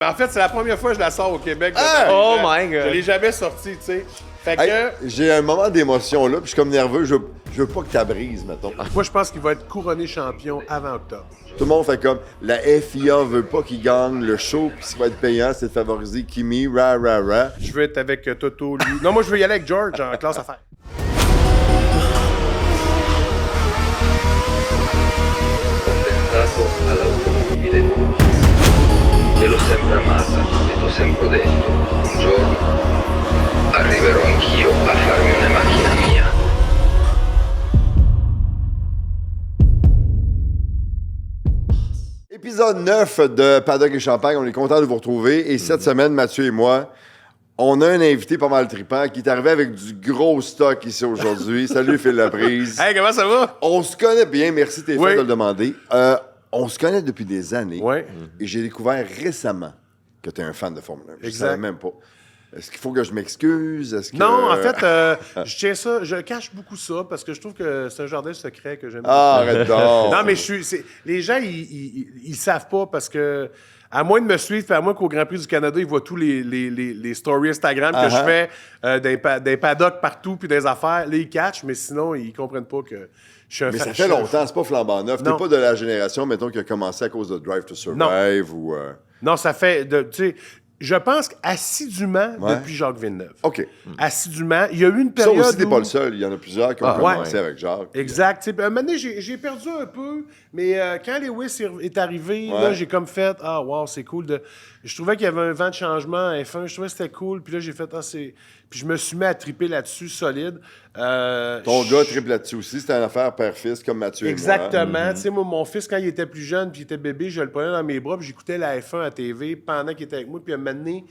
En fait, c'est la première fois que je la sors au Québec. Oh my God! Je l'ai jamais sortie, tu sais. Fait que... Hey, j'ai un moment d'émotion là, puis je suis comme nerveux, je veux pas que tu brises, mettons. Moi, je pense qu'il va être couronné champion avant octobre. Tout le monde fait comme, la FIA veut pas qu'il gagne le show, puis ce qui va être payant, c'est de favoriser Kimi, ra. Je veux être avec Toto, lui. Non, moi, je veux y aller avec George en classe affaires. Attentato all'automobile te l'ho sempre amata e t'ho sempre detto un giorno arriverò anch'io a farmi una macchina mia. Épisode 9 de Paddock et Champagne, on est content de vous retrouver. Et cette semaine, Mathieu et moi, on a un invité pas mal trippant qui est arrivé avec du gros stock ici aujourd'hui. Salut Phil Laprise. Hey, comment ça va? On se connaît bien, merci t'es Oui. fait de le demander. On se connaît depuis des années. Oui. Et j'ai découvert récemment que tu es un fan de Formule 1. Je ne Exact. savais même pas. Est-ce qu'il faut que je m'excuse? Est-ce que... Non, en fait, je tiens ça, je cache beaucoup ça parce que je trouve que c'est un jardin secret que j'aime. Ah, arrête donc. Non, mais les gens, ils savent pas parce que, à moins de me suivre, puis à moins qu'au Grand Prix du Canada, ils voient tous les stories Instagram que je fais des paddocks partout, puis des affaires. Là, ils catchent, mais sinon, ils comprennent pas que je suis un Mais fan. ça fait longtemps, c'est pas flambant neuf. T'es Non. pas de la génération, mettons, qui a commencé à cause de Drive to Survive ou... Non, ça fait, tu sais, je pense qu'assidûment Ouais. depuis Jacques Villeneuve. OK. Assidûment. Il y a eu une Ça période aussi, t'es où... pas le seul. Il y en a plusieurs qui ont commencé ouais. avec Jacques. Exact. Tu sais, un moment donné, j'ai perdu un peu, mais quand Lewis est arrivé, Ouais. là, j'ai comme fait « Ah, wow, c'est cool. Je trouvais qu'il y avait un vent de changement à F1. Je trouvais que c'était cool. Puis là, j'ai fait « Ah, c'est... » Puis je me suis mis à triper là-dessus, solide. Ton gars triple là-dessus aussi. C'était une affaire père-fils comme Mathieu et moi. Exactement. Tu sais, moi, mon fils, quand il était plus jeune puis il était bébé, je le prenais dans mes bras puis j'écoutais la F1 à TV pendant qu'il était avec moi. Puis un moment donné,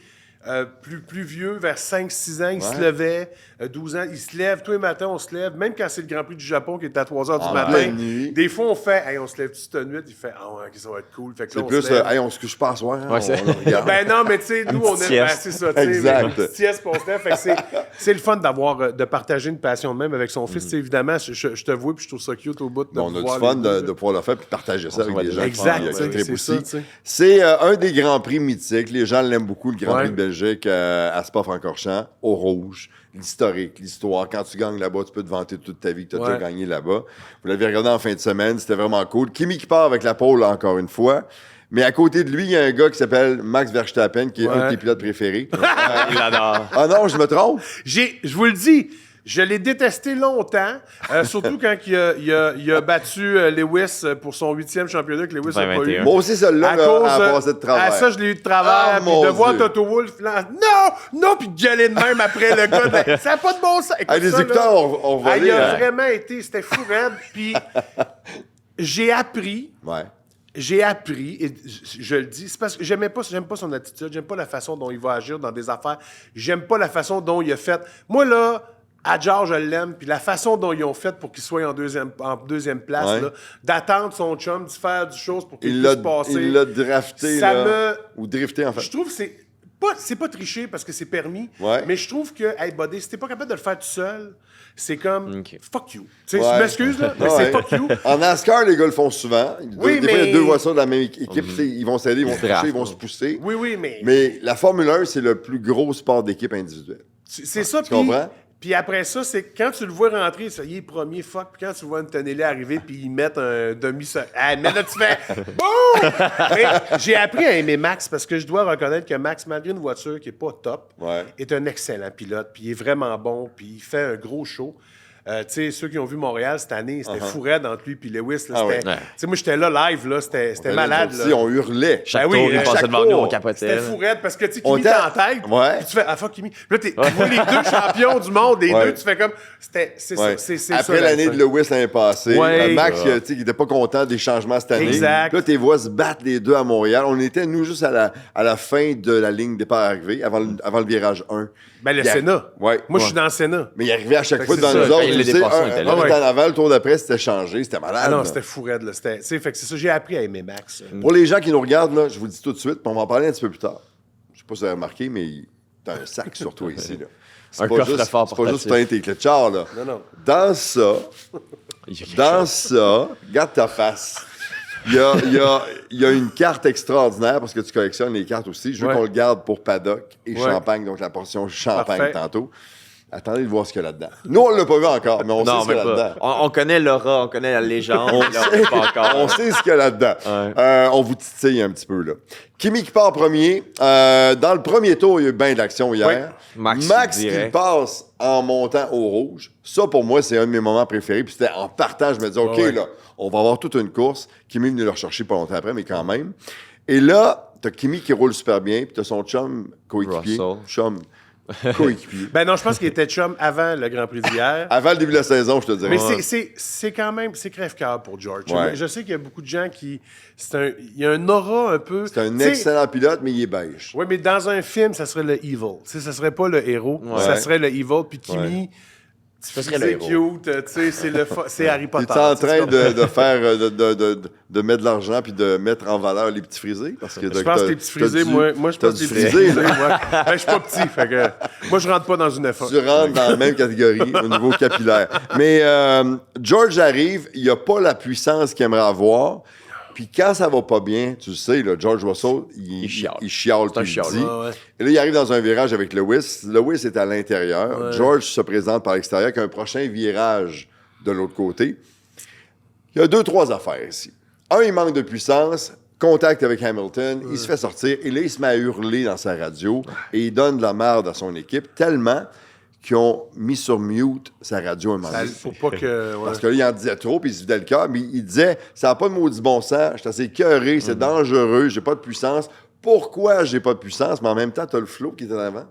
plus vieux, vers 5-6 ans, il se levait. 12 ans, il se lève. Tous les matins, on se lève. Même quand c'est le Grand Prix du Japon qui est à 3 h du matin. pleine nuit. Des fois, on fait « Hey, on se lève toute nuit. » Il fait « Ah ouais, ok, ça va être cool. » Fait que là, C'est on plus, se lève. hey, on se couche pas à soir. Hein, Ouais, c'est- on regarde. Ben non, mais tu sais, nous, on petite est. Ben, sieste. c'est ça, tu sais. Exact. Une petite sieste, puis on se lève. Fait que c'est le fun de partager une passion de même avec son fils. Tu sais, évidemment, je te vois, puis je trouve ça cute au bout de On a du pouvoir fun les deux. de pouvoir le faire puis de partager ça avec va des gens Exact, qui tu sais, trippent c'est aussi. ça, tu sais. C'est un des grands prix mythiques. Les gens l'aiment beaucoup, le Grand Ouais. Prix de Belgique à Spa-Francorchamps, au rouge. L'historique, l'histoire. Quand tu gagnes là-bas, tu peux te vanter toute ta vie que tu as déjà gagné là-bas. Vous l'avez regardé en fin de semaine, c'était vraiment cool. Kimi qui part avec la pole encore une fois. Mais à côté de lui, il y a un gars qui s'appelle Max Verstappen, qui est un de tes pilotes préférés. Il l'adore. Ah non, je me trompe? Je vous le dis, je l'ai détesté longtemps, surtout quand il a battu Lewis pour son 8e championnat que Lewis n'a pas eu. 2021. Moi aussi, celle-là, À là, cause, a passé de travers. Ah, ça, je l'ai eu de travers. Ah, Puis mon de voir Dieu. Toto Wolff, là, non, puis de gueuler de même après le gars. Ça n'a pas de bon sens. Écoute Hey, les ça, là. écouteurs ont volé. Il a hein? vraiment été, c'était fou raide. Puis j'ai appris, Ouais. et je le dis, c'est parce que j'aime pas son attitude, j'aime pas la façon dont il va agir dans des affaires, j'aime pas la façon dont il a fait. Moi, là, Adjar, je l'aime, puis la façon dont ils ont fait pour qu'il soit en deuxième place, Ouais. là, d'attendre son chum, de faire du chose pour qu'il Il puisse l'a passer. il l'a drafté, Ça là. Ou drifté, en fait. Je trouve que c'est pas tricher parce que c'est permis, Ouais. mais je trouve que, hey, buddy, si t'es pas capable de le faire tout seul, c'est comme Ok. fuck you. Tu sais, Ouais. je m'excuse, là, mais Ouais. c'est fuck you. En NASCAR, les gars le font souvent. Oui, des fois, il y mais- a deux voitures de la même équipe. Tu sais, ils vont s'aider, ils vont se draft, toucher, ils vont ouais. se pousser. Oui, mais Mais la Formule 1, c'est le plus gros sport d'équipe individuelle. c'est ça. Tu comprends? Puis après ça, c'est quand tu le vois rentrer, ça y est, premier fuck. Puis quand tu vois Antonelli arriver, puis ils mettent un demi-seul. Ah, mais là, tu fais boum! Mais j'ai appris à aimer Max parce que je dois reconnaître que Max, malgré une voiture qui est pas top, Ouais. est un excellent pilote. Puis il est vraiment bon. Puis il fait un gros show. Tu sais, ceux qui ont vu Montréal cette année, c'était fou raide entre lui et Lewis. Là, Ah ouais. c'était- Tu sais, moi, j'étais là live, là, c'était malade. Aussi, Là. on hurlait. Chaque Ben oui, tour, il chaque passait devant nous, tour. on capotait. C'était là. fou raide parce que tu sais, On Kimi t'es t'a- en tête. Ouais. Puis tu fais, ah fuck Kimi. Puis là, tu vois les deux champions du monde, les Ouais. deux, tu fais comme. C'est Ouais. ça. C'est Après ça, l'année là, de Lewis l'année passée, Ouais. Max, tu sais, qui n'était pas content des changements cette année. Exact. Puis là, tes voix se battent les deux à Montréal. On était, nous, juste à la fin de la ligne départ arrivée, avant le virage 1. Ben, le Il a- Sénat. Ouais. Moi, je suis dans le Sénat. Mais il arrivait à chaque Fait fois que devant c'est nous ça. autres. Quand il l'a tu sais, dépassé, on un était là. était Ouais. en avant, le tour d'après, c'était changé. C'était malade. Ah non, là. c'était fou raide, là. Tu sais, fait que c'est ça, j'ai appris à aimer Max. Pour les gens qui nous regardent, là, je vous le dis tout de suite, puis on va en parler un petit peu plus tard. Je sais pas si vous avez remarqué, mais t'as un sac sur toi ici. Là. C'est Un pas juste, coffre-fort c'est pas juste portatif. tes clés de char, là. Non. Dans ça, Il y a quelque dans chose. ça, regarde ta face. Il y a une carte extraordinaire parce que tu collectionnes les cartes aussi. Je veux qu'on le garde pour paddock et champagne, donc la portion champagne Parfait. tantôt. Attendez de voir ce qu'il y a là-dedans. Nous, on ne l'a pas vu encore, mais on sait ce qu'il y a là-dedans. On connaît l'aura, on connaît la légende. on sait pas encore. On sait ce qu'il y a là-dedans. Ouais. On vous titille un petit peu, là. Kimi qui part premier. Dans le premier tour, il y a eu bien d'action hier. Max qui passe en montant au rouge. Ça, pour moi, c'est un de mes moments préférés. Puis c'était en partant, je me disais, OK, là, on va avoir toute une course. Kimi est venu le rechercher pas longtemps après, mais quand même. Et là, t'as Kimi qui roule super bien, puis t'as son chum coéquipier. Coéquipier. Ben non, je pense qu'il était chum avant le Grand Prix d'hier. Avant le début de la saison, je te dirais. Mais c'est quand même, c'est crève-cœur pour George. Ouais. Je sais qu'il y a beaucoup de gens qui... il y a un aura un peu... C'est un excellent pilote, mais il est beige. Oui, mais dans un film, ça serait le evil. Ça serait pas le héros, ça serait le evil. Puis Kimi... Ce serait le héros. Cute, tu sais, c'est Harry Potter. Tu es en train de faire, de mettre de l'argent puis de mettre en valeur les petits frisés? Parce que je pense que les petits frisés, moi je pense que les petits frisés, moi. Ben, je suis pas petit, fait que moi, je rentre pas dans une F1. Tu rentres dans la même catégorie au niveau capillaire. Mais George arrive, il a pas la puissance qu'il aimerait avoir. Puis quand ça va pas bien, tu le sais, là, George Russell, il chiale, tu le dis. Ouais. Et là, il arrive dans un virage avec Lewis. Lewis est à l'intérieur. Ouais. George se présente par l'extérieur avec un prochain virage de l'autre côté. Il y a 2-3 affaires ici. Un, il manque de puissance. Contact avec Hamilton. Il se fait sortir. Et là, il se met à hurler dans sa radio. Et il donne de la merde à son équipe tellement qu'ils ont mis sur mute sa radio un moment donné. Faut pas que... ouais. Parce que là, il en disait trop, puis il se vidait le cœur, mais il disait « Ça n'a pas de maudit bon sens, je suis assez écœuré, c'est dangereux, j'ai pas de puissance. Pourquoi j'ai pas de puissance? » Mais en même temps, tu as le flow qui est en avant,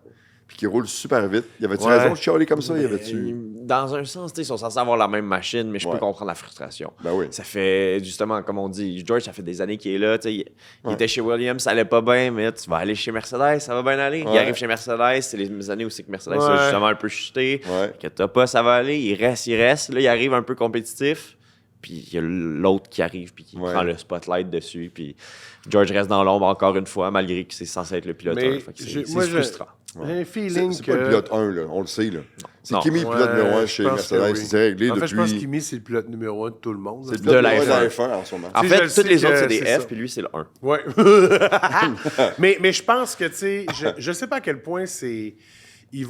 puis qui roule super vite. Y avait-tu raison de chialer comme ça? Y avait-tu... Dans un sens, ils sont censés avoir la même machine, mais je peux comprendre la frustration. Ben oui. Ça fait, justement, comme on dit, George, ça fait des années qu'il est là. Il était chez Williams, ça allait pas bien, mais tu vas aller chez Mercedes, ça va bien aller. Il arrive chez Mercedes, c'est les années où c'est que Mercedes a justement un peu chuté. Que t'as pas, ça va aller. Il reste. Là, il arrive un peu compétitif. Puis il y a l'autre qui arrive puis qui prend le spotlight dessus. Puis George reste dans l'ombre encore une fois, malgré que c'est censé être le pilote 1. C'est frustrant. J'ai un feeling c'est pas le pilote 1, là, on le sait. Là. C'est Kimi, le pilote numéro 1 chez Mercedes. C'est réglé depuis... En fait, je pense que Kimi, c'est le pilote numéro 1 de tout le monde. C'est le pilote numéro 1 de la F1 en ce moment. En fait, toutes les autres, c'est des F, puis lui, c'est le 1. Oui. mais je pense que, tu sais, je sais pas à quel point c'est... Tu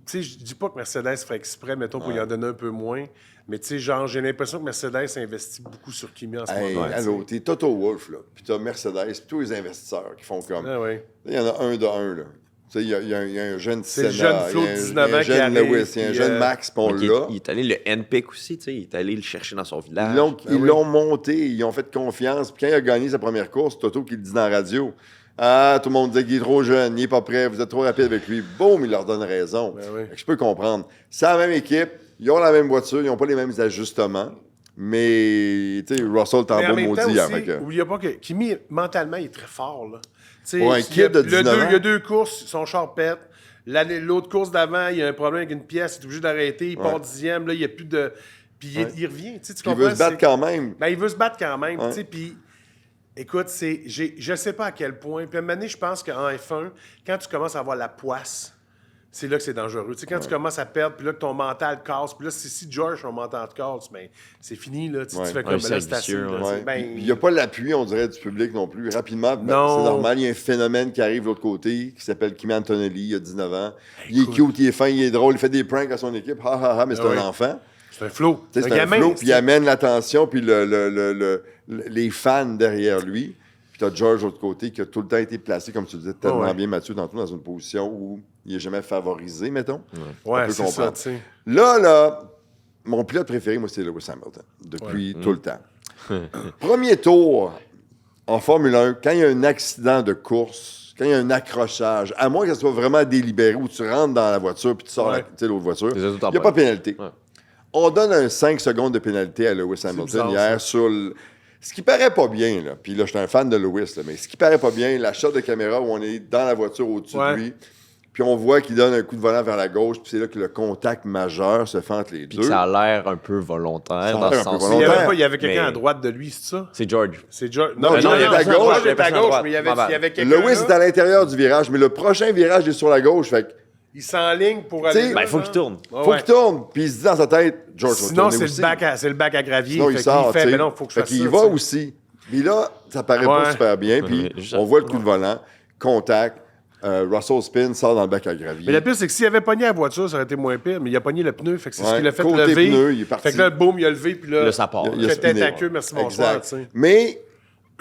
sais, je dis pas que Mercedes ferait exprès, mettons, pour y en donner un peu moins. Mais tu sais, genre, j'ai l'impression que Mercedes investit beaucoup sur Kimi en ce moment. Allô, t'es Toto Wolff, là. Puis t'as Mercedes, puis tous les investisseurs qui font comme... Ah, oui. Il y en a un de un, là. Tu sais, il y a un jeune Senna, le jeune Flo de 19 ans qui jeune arrive, Lewis, il y a un jeune Max, puis on l'a. Il est allé le NPIC aussi, tu sais. Il est allé le chercher dans son village. Ils l'ont monté, ils ont fait confiance. Puis quand il a gagné sa première course, Toto qui le dit dans la radio... Ah, tout le monde disait qu'il est trop jeune, il n'est pas prêt, vous êtes trop rapide avec lui. Boum, il leur donne raison. Je peux comprendre. C'est la même équipe, ils ont la même voiture, ils n'ont pas les mêmes ajustements. Mais, tu sais, Russell t'en beau maudit. N'oubliez pas que Kimi, mentalement, il est très fort. Là. Pour un kid de 19 ans. Il y a 2 courses, son char pète. L'autre course d'avant, il y a un problème avec une pièce, il est obligé d'arrêter, il part 10e, là, il n'y a plus de... Puis il revient, tu comprends? Il veut se battre quand même. Ben, il veut se battre quand même, tu sais, puis... Écoute, je sais pas à quel point. Puis à un moment donné, je pense qu'en F1, quand tu commences à avoir la poisse, c'est là que c'est dangereux. Tu sais, quand tu commences à perdre, puis là que ton mental casse, puis là, si George, son mental casse, ben, c'est fini, là. Tu fais comme là, c'est assez. Il n'y a pas l'appui, on dirait, du public non plus. Rapidement, c'est normal, il y a un phénomène qui arrive de l'autre côté, qui s'appelle Kimi Antonelli, il a 19 ans. Il est cute, il est fin, il est drôle, il fait des pranks à son équipe. Mais c'est un enfant. C'est un flow. C'est un flow, puis il amène l'attention, puis les fans derrière lui. Puis tu as George de l'autre côté qui a tout le temps été placé, comme tu disais tellement bien, Mathieu, tantôt, dans une position où il n'est jamais favorisé, mettons. Ouais, c'est ça, tu sais. Là, mon pilote préféré, moi, c'est Lewis Hamilton, depuis tout le temps. Premier tour en Formule 1, quand il y a un accident de course, quand il y a un accrochage, à moins que ce soit vraiment délibéré, où tu rentres dans la voiture puis tu sors l'autre voiture, il n'y a pas de pénalité. On donne un 5 secondes de pénalité à Lewis Hamilton hier sur ce qui paraît pas bien, là. Puis là, je suis un fan de Lewis, là, mais ce qui paraît pas bien, la shot de caméra où on est dans la voiture au-dessus de lui, puis on voit qu'il donne un coup de volant vers la gauche, puis c'est là que le contact majeur se fait entre les deux. Puis ça a l'air un peu volontaire, dans le sens où... Il y avait quelqu'un à droite de lui, c'est ça? C'est George. C'est George. Non, George est à gauche. George est à gauche, mais il y avait quelqu'un Lewis est à l'intérieur du virage, mais le prochain virage est sur la gauche, fait que il s'enligne pour aller. Ben, il faut qu'il tourne. Faut qu'il tourne. Puis il se dit dans sa tête, George, sinon, c'est le bac à gravier. Sinon, il sort. Mais non, faut que je fasse ça. Il va aussi. Puis là, ça paraît pas super bien. Puis on voit le coup de volant, contact. Russell spin, sort dans le bac à gravier. Mais le pire, c'est que s'il avait pogné la voiture, ça aurait été moins pire, mais il a pogné le pneu, fait que c'est ce qui l'a fait côté lever. Pneu, il est parti. Fait que là, boum, il a levé, puis là, ça part. Il a tête spiné, à queue, merci, bonsoir. Tu sais. Mais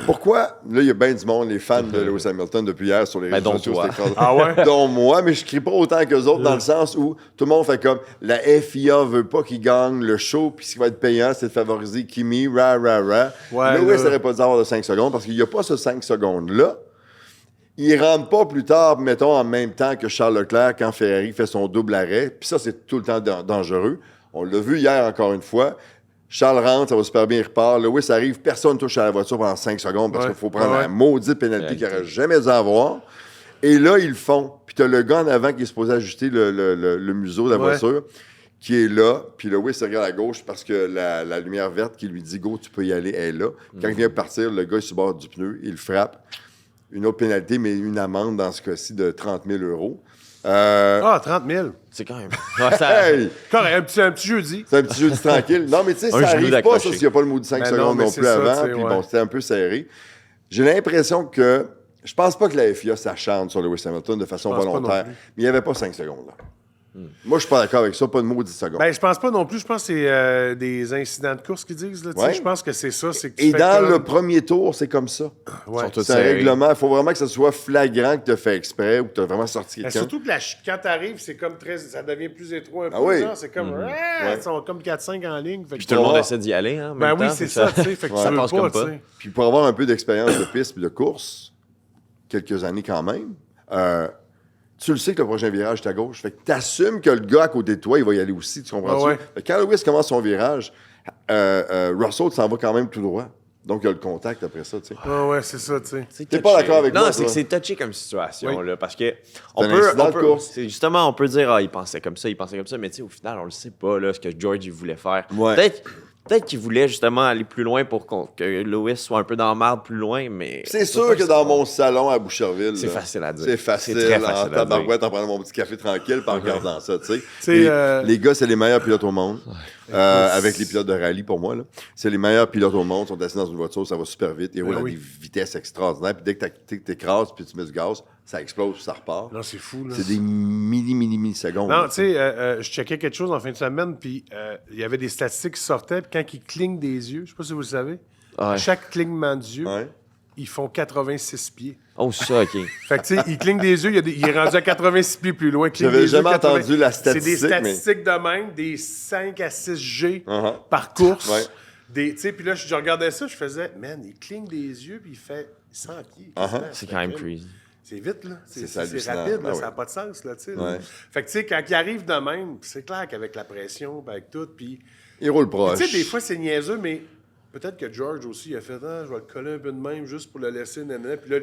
pourquoi, là, il y a bien du monde, les fans de Lewis Hamilton depuis hier sur les réseaux sociaux. Ah ouais? Dont moi, mais je crie pas autant qu'eux autres dans le sens où tout le monde fait comme la FIA veut pas qu'il gagne le show, puis ce qui va être payant, c'est de favoriser Kimi, Ouais, Lewis n'aurait pas dû avoir de 5 secondes parce qu'il n'y a pas ce 5 secondes-là. Il ne rentre pas plus tard, mettons, en même temps que Charles Leclerc quand Ferrari fait son double arrêt. Puis ça, c'est tout le temps dangereux. On l'a vu hier encore une fois. Charles rentre, ça va super bien, il repart. Lewis arrive, personne ne touche à la voiture pendant 5 secondes parce qu'il faut prendre la maudite pénalité qu'il n'aurait jamais dû avoir. Et là, ils le font. Puis tu as le gars en avant qui est supposé ajuster le museau de la voiture qui est là. Puis Lewis regarde à gauche parce que la lumière verte qui lui dit « Go, tu peux y aller », elle est là. Quand il vient partir, le gars est sur le bord du pneu, il frappe. Une autre pénalité, mais une amende dans ce cas-ci de 30 000 €. 30 000. C'est quand même. Hey! Correct, un petit jeudi. C'est un petit jeudi tranquille. Non, mais tu sais, ça n'arrive pas, ça, s'il n'y a pas le mot de 5 secondes non plus avant. Puis bon, c'était un peu serré. J'ai l'impression que. Je pense pas que la FIA s'acharne sur Lewis Hamilton de façon volontaire. Mais il n'y avait pas 5 secondes, là. Moi, je suis pas d'accord avec ça, pas de mot 10 secondes. Ben, je pense pas non plus. Je pense que c'est des incidents de course qu'ils disent. Là, je pense que c'est ça. C'est que et dans le premier tour, c'est comme ça. C'est un règlement. Il faut vraiment que ça soit flagrant que tu as fait exprès ou que tu as vraiment sorti quelqu'un. Surtout que quand tu arrives, c'est comme ça devient plus étroit un peu. Genre, c'est comme. Ils sont comme 4-5 en ligne. Puis tout le monde essaie d'y aller. Hein, ben oui, c'est ça. Fait que ça passe pas. Puis pour avoir un peu d'expérience de piste et de course, quelques années quand même, tu le sais que le prochain virage est à gauche. Fait que tu assumes que le gars à côté de toi, il va y aller aussi. Tu comprends-tu? Quand Lewis commence son virage, Russell s'en va quand même tout droit. Donc, il y a le contact après ça, tu sais. Ouais, c'est ça, tu sais. T'es pas d'accord avec moi? Non, c'est que c'est touché comme situation, là, parce que on peut dire, il pensait comme ça, mais tu sais, au final, on le sait pas, là, ce que George, il voulait faire. Peut-être qu'il voulait justement aller plus loin pour que Lewis soit un peu dans la marde plus loin, mais... C'est sûr que dans mon salon à Boucherville... C'est facile à dire. C'est facile, très facile en tabarouette, en prenant mon petit café tranquille en regardant ça, tu sais. Les gars, c'est les meilleurs pilotes au monde. Avec les pilotes de rallye, pour moi, là. C'est les meilleurs pilotes au monde. Ils sont assis dans une voiture, ça va super vite. Ils roulent à des vitesses extraordinaires. Puis dès que tu t'écrases puis tu mets du gaz, ça explose puis ça repart. Non, c'est fou, là. C'est des millisecondes. Non, tu sais, je checkais quelque chose en fin de semaine, puis il y avait des statistiques qui sortaient, puis quand ils clignent des yeux, je sais pas si vous le savez, à chaque clignement d'yeux, ils font 86 pieds. Oh, ça, OK. Fait que, tu sais, il cligne des yeux, il est rendu à 86 pieds plus loin. J'avais jamais entendu la statistique. C'est des statistiques de même, des 5 à 6 G par course. Tu sais, puis là, je regardais ça, je faisais, man, il cligne des yeux, puis il fait 100 pieds. C'est quand même crazy. C'est vite, là. C'est là, rapide, là, ça n'a pas de sens, là, tu sais. Fait que, tu sais, quand il arrive de même, c'est clair qu'avec la pression, avec tout, puis... Il roule proche. Tu sais, des fois, c'est niaiseux, mais peut-être que George aussi, il a fait, je vais le coller un peu de même juste pour le laisser, puis là,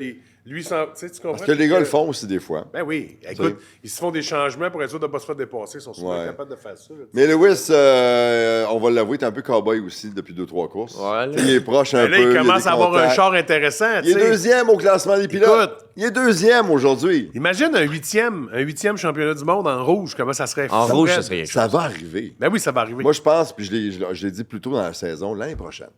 lui, tu comprends? Parce que les gars le font aussi des fois. Ben oui. Écoute, ils se font des changements pour être sûr de ne pas se faire dépasser. Ils sont souvent capables de faire ça. Là, mais Lewis, on va l'avouer, t'es un peu cow-boy aussi depuis 2-3 courses. Il est proche un peu. Il commence à avoir un char intéressant. Il est deuxième au classement des pilotes. Écoute, il est deuxième aujourd'hui. Imagine un huitième championnat du monde en rouge. Comment ça serait? En rouge, ça serait quelque chose. Ça va arriver. Ben oui, ça va arriver. Moi, je pense, puis je l'ai dit plus tôt dans la saison, l'année prochaine.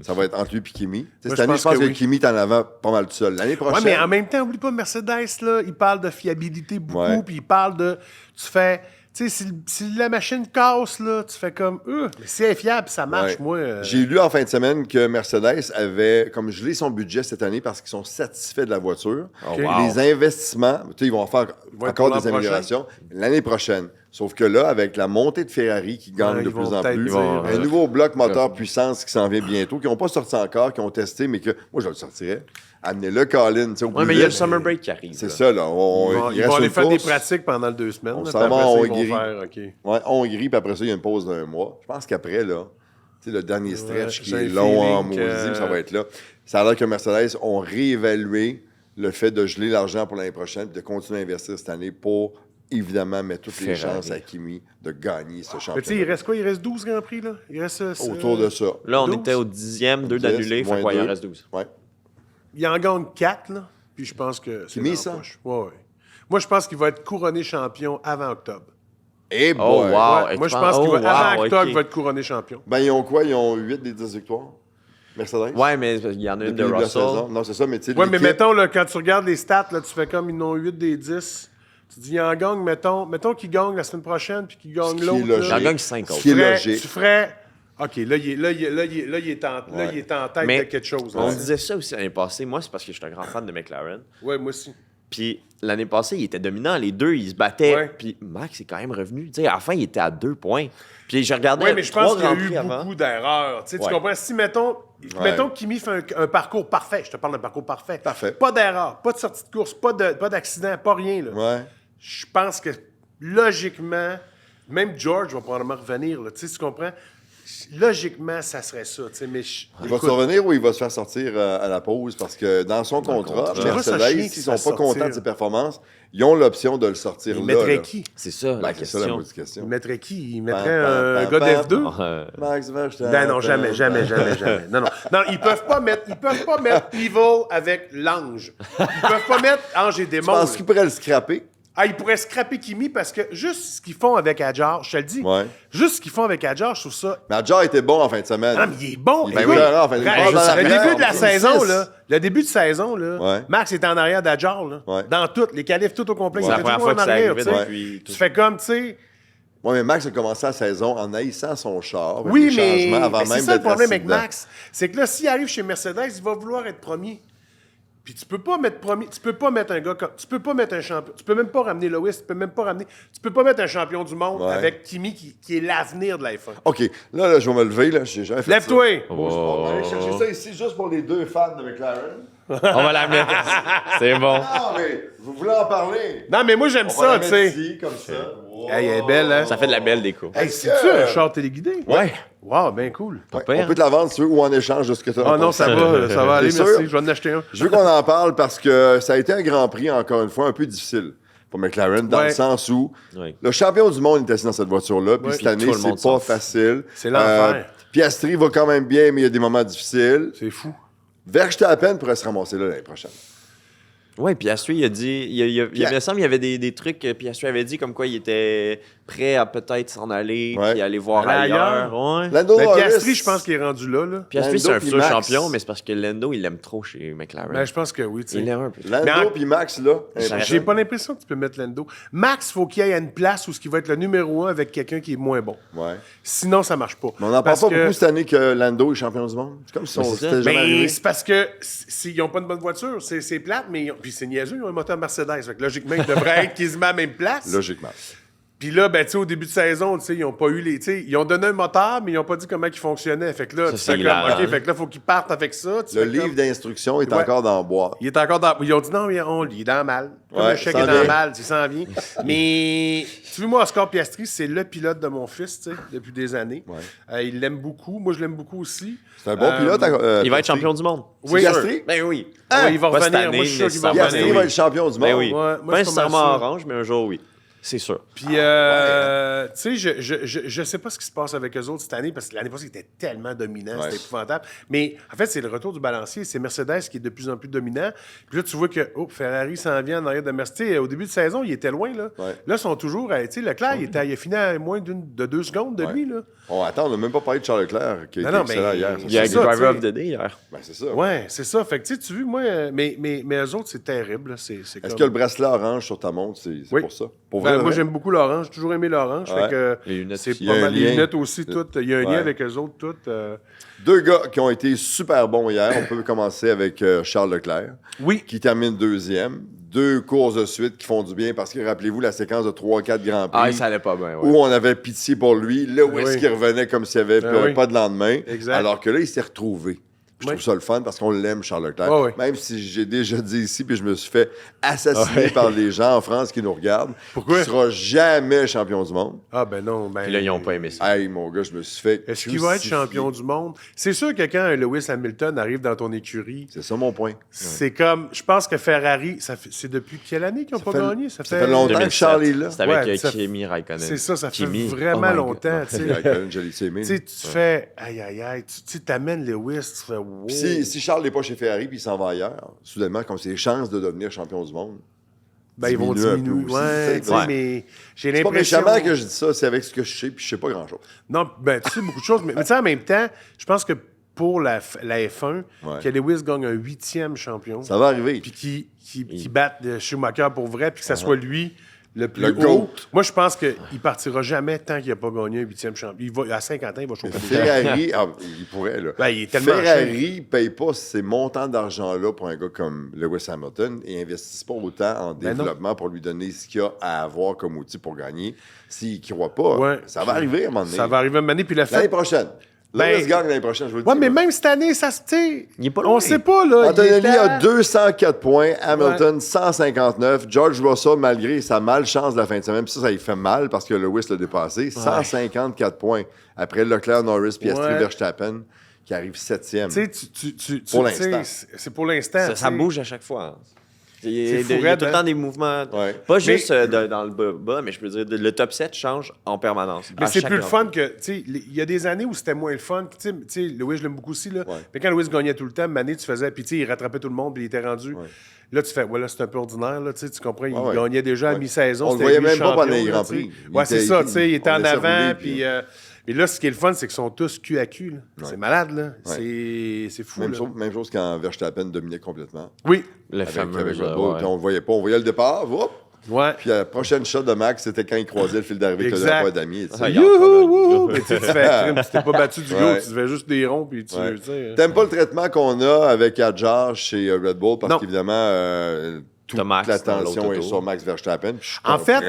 Ça va être entre lui et Kimi. Cette année, je pense que Kimi est en avant pas mal tout seul. L'année prochaine... Oui, mais en même temps, oublie pas Mercedes, là, il parle de fiabilité beaucoup, puis il parle de... Tu fais... Tu sais, si la machine casse, là, tu fais comme... mais si elle est fiable, ça marche, moi... J'ai lu en fin de semaine que Mercedes avait comme gelé son budget cette année parce qu'ils sont satisfaits de la voiture. Les investissements, tu sais, ils vont faire encore des améliorations l'année prochaine. Sauf que là, avec la montée de Ferrari qui gagne de plus en plus, un nouveau bloc moteur puissance qui s'en vient bientôt, qui n'ont pas sorti encore, qui ont testé, mais que moi, je le sortirais. Amenez-le, Colin. Oui, mais il y a le Summer Break qui arrive. C'est ça, là. Ils vont aller faire des pratiques pendant 2 semaines. On s'en va en Hongrie. Hongrie, puis après ça, il y a une pause d'1 mois. Je pense qu'après, là, tu sais, le dernier stretch qui est long en maudit, ça va être là. Ça a l'air que Mercedes ont réévalué le fait de geler l'argent pour l'année prochaine et de continuer à investir cette année pour... évidemment, mettre toutes les chances à Kimi de gagner ce championnat. Mais tu sais, il reste quoi? Il reste 12 Grands Prix, là? Il reste... autour de ça. Là, on était au 10e, 2 d'annulés, fait quoi, il en reste 12. Ouais. Il en gagne 4, là, puis je pense que c'est Kimi, ça? Ouais. Moi, je pense qu'il va être couronné champion avant octobre. Eh ben, moi, je pense qu'il va, avant octobre, il va être couronné champion. Ben, ils ont quoi? Ils ont 8 des 10 victoires? Mercedes? Ouais, mais il y en a une de Depuis la saison. Russell. Non, c'est ça, mais tu sais, Ouais, mais l'équipe- mettons, là, quand tu regardes les stats, là, tu fais comme ils n'ont 8 des 10. Tu dis, il en gagne, mettons qu'ils gagnent la semaine prochaine, puis qu'ils gagnent qui est l'autre. logique. là. J'en gagne 5 Ce autres. qui est Tu ferais- logique. Tu ferais. OK, là, il est en tête Mais de quelque chose. On Là. disait ça aussi l'année passée. Moi, c'est parce que je suis un grand fan de McLaren. Ouais, moi aussi. Puis l'année passée, il était dominant. Les deux, ils se battaient. Ouais. Puis Max est quand même revenu. Tu sais, à la fin, il était à 2 points. Puis je regardais Oui, mais je pense 3 qu'il y a Grands eu Prix avant. beaucoup d'erreurs. Tu sais, tu Ouais. comprends? Si, mettons que Kimi fait un parcours parfait, je te parle d'un parcours parfait. Parfait. Pas d'erreur, pas de sortie de course, pas d'accident, pas rien. Là. Ouais. Je pense que, logiquement, même George va probablement revenir. Là, tu sais, tu comprends? Logiquement, ça serait ça. Tu sais, mais Il va se revenir ou il va se faire sortir à la pause? Parce que dans son contrat, contrat. J'aimerais ça Mercedes, chier s'ils qu'il sont fasse pas contents sortir. de ses performances, ils ont l'option de le sortir il là. mettrait là. qui? C'est ça, la Ben, c'est ça la question. maudite question. Il mettrait qui? Il Pam, mettrait pam, un pam, gars pam. d'F2? Max Verstappen. Ben non, jamais. Non, ils peuvent pas mettre Evil avec l'ange. Ils peuvent pas mettre ange et Je démon. pense qu'ils pourraient le scraper. Ah, ils pourraient scraper Kimi parce que juste ce qu'ils font avec Adjar, je te le dis, Ouais. juste ce qu'ils font avec Adjar, je trouve ça. Mais Adjar était bon en fin de semaine. Ah, mais il est bon. Il est Écoute, écœurant en fin de semaine. le Dans la début de la première, saison, 6. là, le début de saison, là, Ouais. Max était en arrière d'Adjar, là, Ouais. dans toutes, les qualifs tout au complet. C'est Il la était première toujours fois en que ça arrière, arrivait tu sais. depuis... Tu fais comme, tu sais. Oui, mais Max a commencé la saison en haïssant son char. avec Oui, des mais, changements avant mais c'est même ça le d'être problème assis avec dedans. Max. C'est que là, s'il arrive chez Mercedes, il va vouloir être premier. Puis tu peux pas mettre premier, tu peux pas mettre un gars comme, tu peux pas mettre un champion, tu peux même pas ramener Lewis, tu peux pas mettre un champion du monde Ouais. avec Kimi qui est l'avenir de la F1. OK, là, je vais me lever. Là. J'ai jamais fait Lève-toi! ça. On va aller chercher ça ici juste pour les deux fans de McLaren. On va la mettre. C'est bon. Non, mais vous voulez en parler? Non, mais moi j'aime On va la ça, tu mettre sais. ici, comme ça. Wow. Hey, elle est belle, hein? Ça fait de la belle déco. Hey, c'est-tu un char téléguidé? Ouais. Wow, bien cool. Ouais, pire. on peut te la vendre si tu veux ou en échange de ce que tu as. Ah non, ça va aller, T'es sûr? merci. Je vais en acheter un. Je veux qu'on en parle parce que ça a été un Grand Prix, encore une fois, un peu difficile pour McLaren, dans Ouais. le sens où Ouais. le champion du monde est assis dans cette voiture-là, puis Ouais. cette année, Tout le monde c'est pas s'en fout. facile. C'est l'enfer. Piastri va quand même bien, mais il y a des moments difficiles. C'est fou. Verstappen pourrait se ramasser là l'année prochaine. Ouais, Piastri, il a dit. Il me semble qu'il y avait des trucs que Piastri avait dit comme quoi il était prêt à peut-être s'en aller, Ouais. puis aller voir Aller ailleurs. ailleurs. Ouais. Lando Mais Norris, Piastri, je pense qu'il est rendu là. Piastri, c'est Lando un puis futur Max. champion, mais c'est parce que Lando, il l'aime trop chez McLaren. Ben, je pense que oui, tu sais. Il l'aime un peu. Lando Mais en- puis Max, là. J'ai pas l'impression que tu peux mettre Lando. Max, faut qu'il aille à une place où ce qui va être le numéro 1 avec quelqu'un qui est moins bon. Ouais. Sinon, ça marche pas. Mais on n'en parle Parce pas que- beaucoup cette année que Lando est champion du monde. C'est comme si Mais on c'est ça. s'était jamais Mais arrivé. c'est parce que s'ils n'ont pas une bonne voiture, c'est plate, mais puis c'est niaiseux, ils ont un moteur Mercedes. Fait que logiquement, ils devraient être quasiment à la même place. Logiquement. Puis là, ben, tu sais, au début de saison, tu sais, ils ont pas eu les. Tu sais, ils ont donné un moteur, mais ils ont pas dit comment il fonctionnait. Fait que là, Ça, tu c'est fais comme, hilarant. OK, fait que là, faut qu'ils partent avec ça. Tu Le fais livre comme- d'instructions est Ouais. encore dans le bois. Il est encore dans. Ils ont dit non, il est dans le mal. Comme Ouais, le chèque ça est dans vient. le mal, il s'en vient. Mais tu vois, moi, Oscar Piastri, c'est le pilote de mon fils, tu sais, depuis des années. Ouais. Il l'aime beaucoup. Moi, je l'aime beaucoup aussi. C'est un bon pilote. Il va être Piastri. champion du monde. Oui. C'est Piastri? sûr. Ben oui. Ouais, il va Pas cette revenir. année, Moi, je suis sûr mais qu'il va ça Piastri revenir. va être champion du monde. Ben oui. Ouais, moi, pas je suis pas nécessairement mal sûr. orange, mais un jour, oui. C'est sûr. Puis, tu sais, je sais pas ce qui se passe avec eux autres cette année, parce que l'année passée, ils étaient tellement dominants, Ouais. c'était épouvantable. Mais en fait, c'est le retour du balancier. C'est Mercedes qui est de plus en plus dominant. Puis là, tu vois que Ferrari s'en vient en arrière de Mercedes. Au début de saison, il était loin. Là, Ouais. là ils sont toujours. Tu sais, Leclerc, il a fini à moins de 2 secondes de Ouais. lui. Là. Bon, attends, on n'a même pas parlé de Charles Leclerc, qui a Non, été non, excellent mais- hier. Il y a C'est le ça, Driver tu of sais. the Day hier. Ben, c'est ça. Ouais, c'est ça. Fait que tu sais, tu vois, moi, mais eux autres, c'est terrible. Là. C'est Est-ce comme... que le bracelet orange sur ta montre, c'est Oui. pour ça? Pour Ben, vrai, moi, vrai? j'aime beaucoup l'orange. J'ai toujours aimé l'orange. Ouais. Fait que Les lunettes c'est aussi. Il y a pas un mal. Les lien. lunettes aussi, toutes. Il y a un Ouais. lien avec eux autres, toutes. Deux gars qui ont été super bons hier. On peut commencer avec Charles Leclerc, Oui. qui termine deuxième. Deux courses de suite qui font du bien parce que, rappelez-vous, la séquence de 3-4 Grands Prix Ah, ça allait pas bien, ouais. où on avait pitié pour lui. Là où est-ce Oui. qu'il revenait comme s'il n'y avait Ah oui. pas de lendemain. Exact. Alors que là, il s'est retrouvé. Je Oui. trouve ça le fun parce qu'on l'aime, Charles Leclerc. Ah oui. Même si j'ai déjà dit ici, puis je me suis fait assassiner par les gens en France qui nous regardent. Pourquoi? Il ne sera jamais champion du monde. Ah, ben non. Ben, Puis là, ils n'ont pas aimé ça. Hey, mon gars, je me suis fait. Est-ce qu'il va être crucifier. champion du monde? C'est sûr que quand un Lewis Hamilton arrive dans ton écurie, C'est ça mon point. c'est comme. Je pense que Ferrari, c'est depuis quelle année qu'ils n'ont pas fait- gagné? Ça fait longtemps que 2007. Charles est là. C'est avec Ouais, ça- Kimi Raikkonen. C'est ça, ça fait Kimi. vraiment Oh my God. longtemps. Tu sais. Raikkonen, je l'ai aimé. Tu sais, tu fais. Aïe, aïe, aïe. Tu t'amènes Lewis, tu fais. Wow. Puis si Charles n'est pas chez Ferrari puis il s'en va ailleurs, soudainement, comme ses chances de devenir champion du monde. Ben, ils vont diminue un diminuer. peu aussi, Ouais, tu sais, tu sais, ouais. mais j'ai C'est pas l'impression. méchamment que je dis ça, c'est avec ce que je sais, puis je sais pas grand-chose. Non, ben, tu sais beaucoup de choses, mais tu sais, en même temps, je pense que pour la F1 que Lewis gagne un 8e champion. Ça va arriver. Puis qui batte Schumacher pour vrai, puis que ça soit lui le plus haut. GOAT. Moi, je pense qu'il ne partira jamais tant qu'il n'a pas gagné un 8e champion. À 50 ans, il va chauffer des Ferrari, il pourrait, là. Ben, il est tellement Ferrari ne paye pas ces montants d'argent-là pour un gars comme Lewis Hamilton et n'investisse pas autant en développement pour lui donner ce qu'il y a à avoir comme outil pour gagner. S'il ne croit pas, ça va arriver à un moment donné. Ça va arriver à un moment donné, puis L'année prochaine. Lewis gagne l'année prochaine, je vous le dis. Ouais, mais même cette année, ça se tient. Il est pas On loin. ne sait pas, là. Antonelli a 204 points, Hamilton 159, George Russell, malgré sa malchance de la fin de semaine, puis ça lui fait mal parce que Lewis l'a dépassé, 154 points. Après Leclerc, Norris, Piastri, Verstappen, qui arrive 7e. Tu sais, Pour l'instant. c'est pour l'instant. Ça bouge à chaque fois. Il y a fou, tout le temps des mouvements. Ouais. Pas juste dans le bas, mais je peux dire, le top 7 change en permanence. Mais c'est plus le fun que, tu sais, il y a des années où c'était moins le fun. Tu sais, Lewis, je l'aime beaucoup aussi, là. Mais quand Lewis gagnait tout le temps, Mané, tu faisais, puis tu sais, il rattrapait tout le monde, puis il était rendu. Là, tu fais, voilà, c'est un peu ordinaire, là, tu comprends, il gagnait déjà à mi-saison. On le voyait même pas pendant les Grands Prix. Ouais, c'est ça, tu sais, il était en avant, puis... Mais là, ce qui est le fun, c'est qu'ils sont tous cul à cul. C'est malade, là. C'est fou. Même chose quand Verstappen dominait complètement. Oui. Avec Red Bull, puis on le voyait pas. On voyait le départ, hop. Ouais. Puis la prochaine shot de Max, c'était quand il croisait le fil d'arrivée que le pas d'amis. Youhou! Mais tu fais, tu t'es pas battu du gros, tu fais juste des ronds, puis tu sais. T'aimes pas le traitement qu'on a avec Adjar chez Red Bull parce qu'évidemment, toute l'attention est sur Max Verstappen. En fait,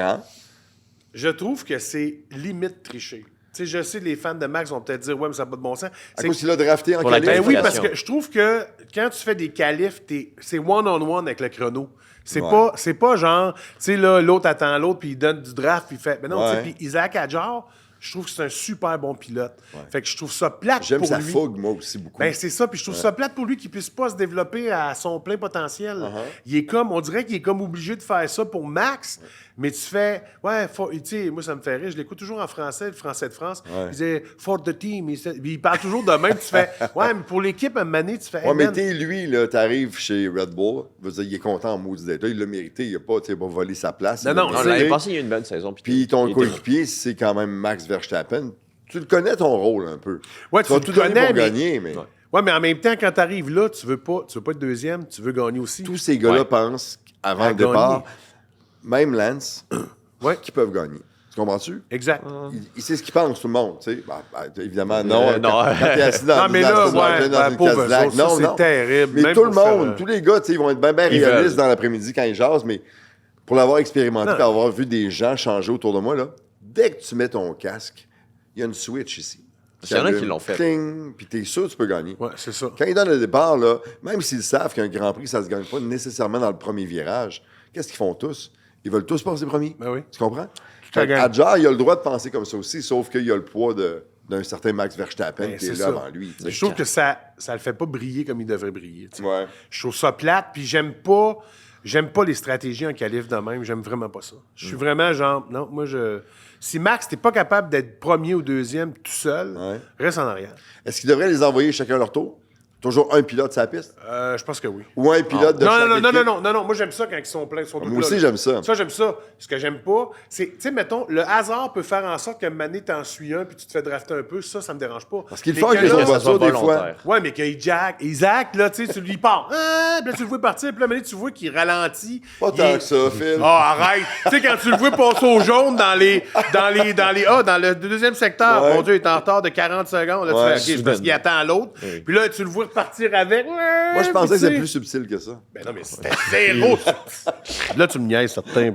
je trouve que c'est limite triché. Tu sais, je sais, les fans de Max vont peut-être dire « Ouais, mais ça n'a pas de bon sens. » À cause qu'il a drafté en Pour la qualif. Ben oui, parce que je trouve que quand tu fais des qualifs, c'est one-on-one avec le chrono. C'est pas genre, tu sais, là, l'autre attend l'autre, puis il donne du draft, puis il fait... Mais non, tu sais, puis Isaac Adjar, je trouve que c'est un super bon pilote. Fait que je trouve ça plate pour lui. J'aime sa fougue, moi aussi, beaucoup. Ben, c'est ça, puis je trouve ça plate pour lui qu'il puisse pas se développer à son plein potentiel. Il est comme, on dirait qu'il est comme obligé de faire ça pour Max, mais tu fais, tu sais, moi ça me fait rire, je l'écoute toujours en français, le français de France. Il disait, for the team, il parle toujours de même, tu fais, mais pour l'équipe, à un moment donné, tu fais, mais t'es lui, là, t'arrives chez Red Bull, veut dire, il est content en maudit d'être là, il l'a mérité, il a pas volé sa place. Non, l'année passée, il y a eu une bonne saison. Puis ton coéquipier, c'est quand même Max Verstappen. Tu le connais ton rôle un peu. Ouais, tu vas tout donner pour gagner, mais... Ouais, mais en même temps, quand tu arrives là, tu veux pas être deuxième, tu veux gagner aussi. Tous ces gars-là pensent, avant le départ, même Lance, qu'ils peuvent gagner. Tu comprends-tu? Exact. Il sait ce qu'il pense, tout le monde. Tu sais. Évidemment, non. Quand t'es assis dans une Cadillac, non, c'est terrible. Mais tout le monde, tous les gars, ils vont être bien réalistes dans l'après-midi quand ils jasent, mais pour l'avoir expérimenté et avoir vu des gens changer autour de moi, là, dès que tu mets ton casque, il y a une switch ici. Il y en a qui l'ont fait. Puis t'es sûr que tu peux gagner. Ouais, c'est ça. Quand ils donnent le départ, là, même s'ils savent qu'un Grand Prix, ça se gagne pas nécessairement dans le premier virage, qu'est-ce qu'ils font tous? Ils veulent tous passer premier. Ben oui. Tu comprends? Adjar, il a le droit de penser comme ça aussi, sauf qu'il a le poids d'un certain Max Verstappen qui est là avant lui. Je trouve que ça le fait pas briller comme il devrait briller. Ouais. Je trouve ça plate, puis j'aime pas les stratégies en qualif de même. J'aime vraiment pas ça. Je suis vraiment genre, non, moi, si Max, t'es pas capable d'être premier ou deuxième tout seul, reste en arrière. Est-ce qu'il devrait les envoyer chacun leur tour? Toujours un pilote sur la piste? Je pense que oui. Ou un pilote de chaque équipe? Non. Moi, j'aime ça quand ils sont pleins. Moi aussi, j'aime ça. Ça, j'aime ça. Ce que j'aime pas, c'est, tu sais, mettons, le hasard peut faire en sorte qu'à un moment donné, t'en suis un puis tu te fais drafter un peu. Ça me dérange pas. Parce qu'il faut avec les autres voitures, des fois. Ouais, mais qu'il Isaac, là, tu sais, tu lui pars. Puis là, tu le vois partir. Puis là, à un moment donné, tu vois qu'il ralentit. Pas tant que ça, Phil. Arrête! Tu sais, quand tu le vois passer au jaune dans le deuxième secteur, mon Dieu, il est en retard de 40 secondes. Là, tu fais, OK, c'est parce qu'il attend l'autre. Puis là, tu le vois repartir avec. Moi, je pensais que c'était plus subtil que ça. Ben non, mais c'était zéro subtil. Là, tu me niaises, certain.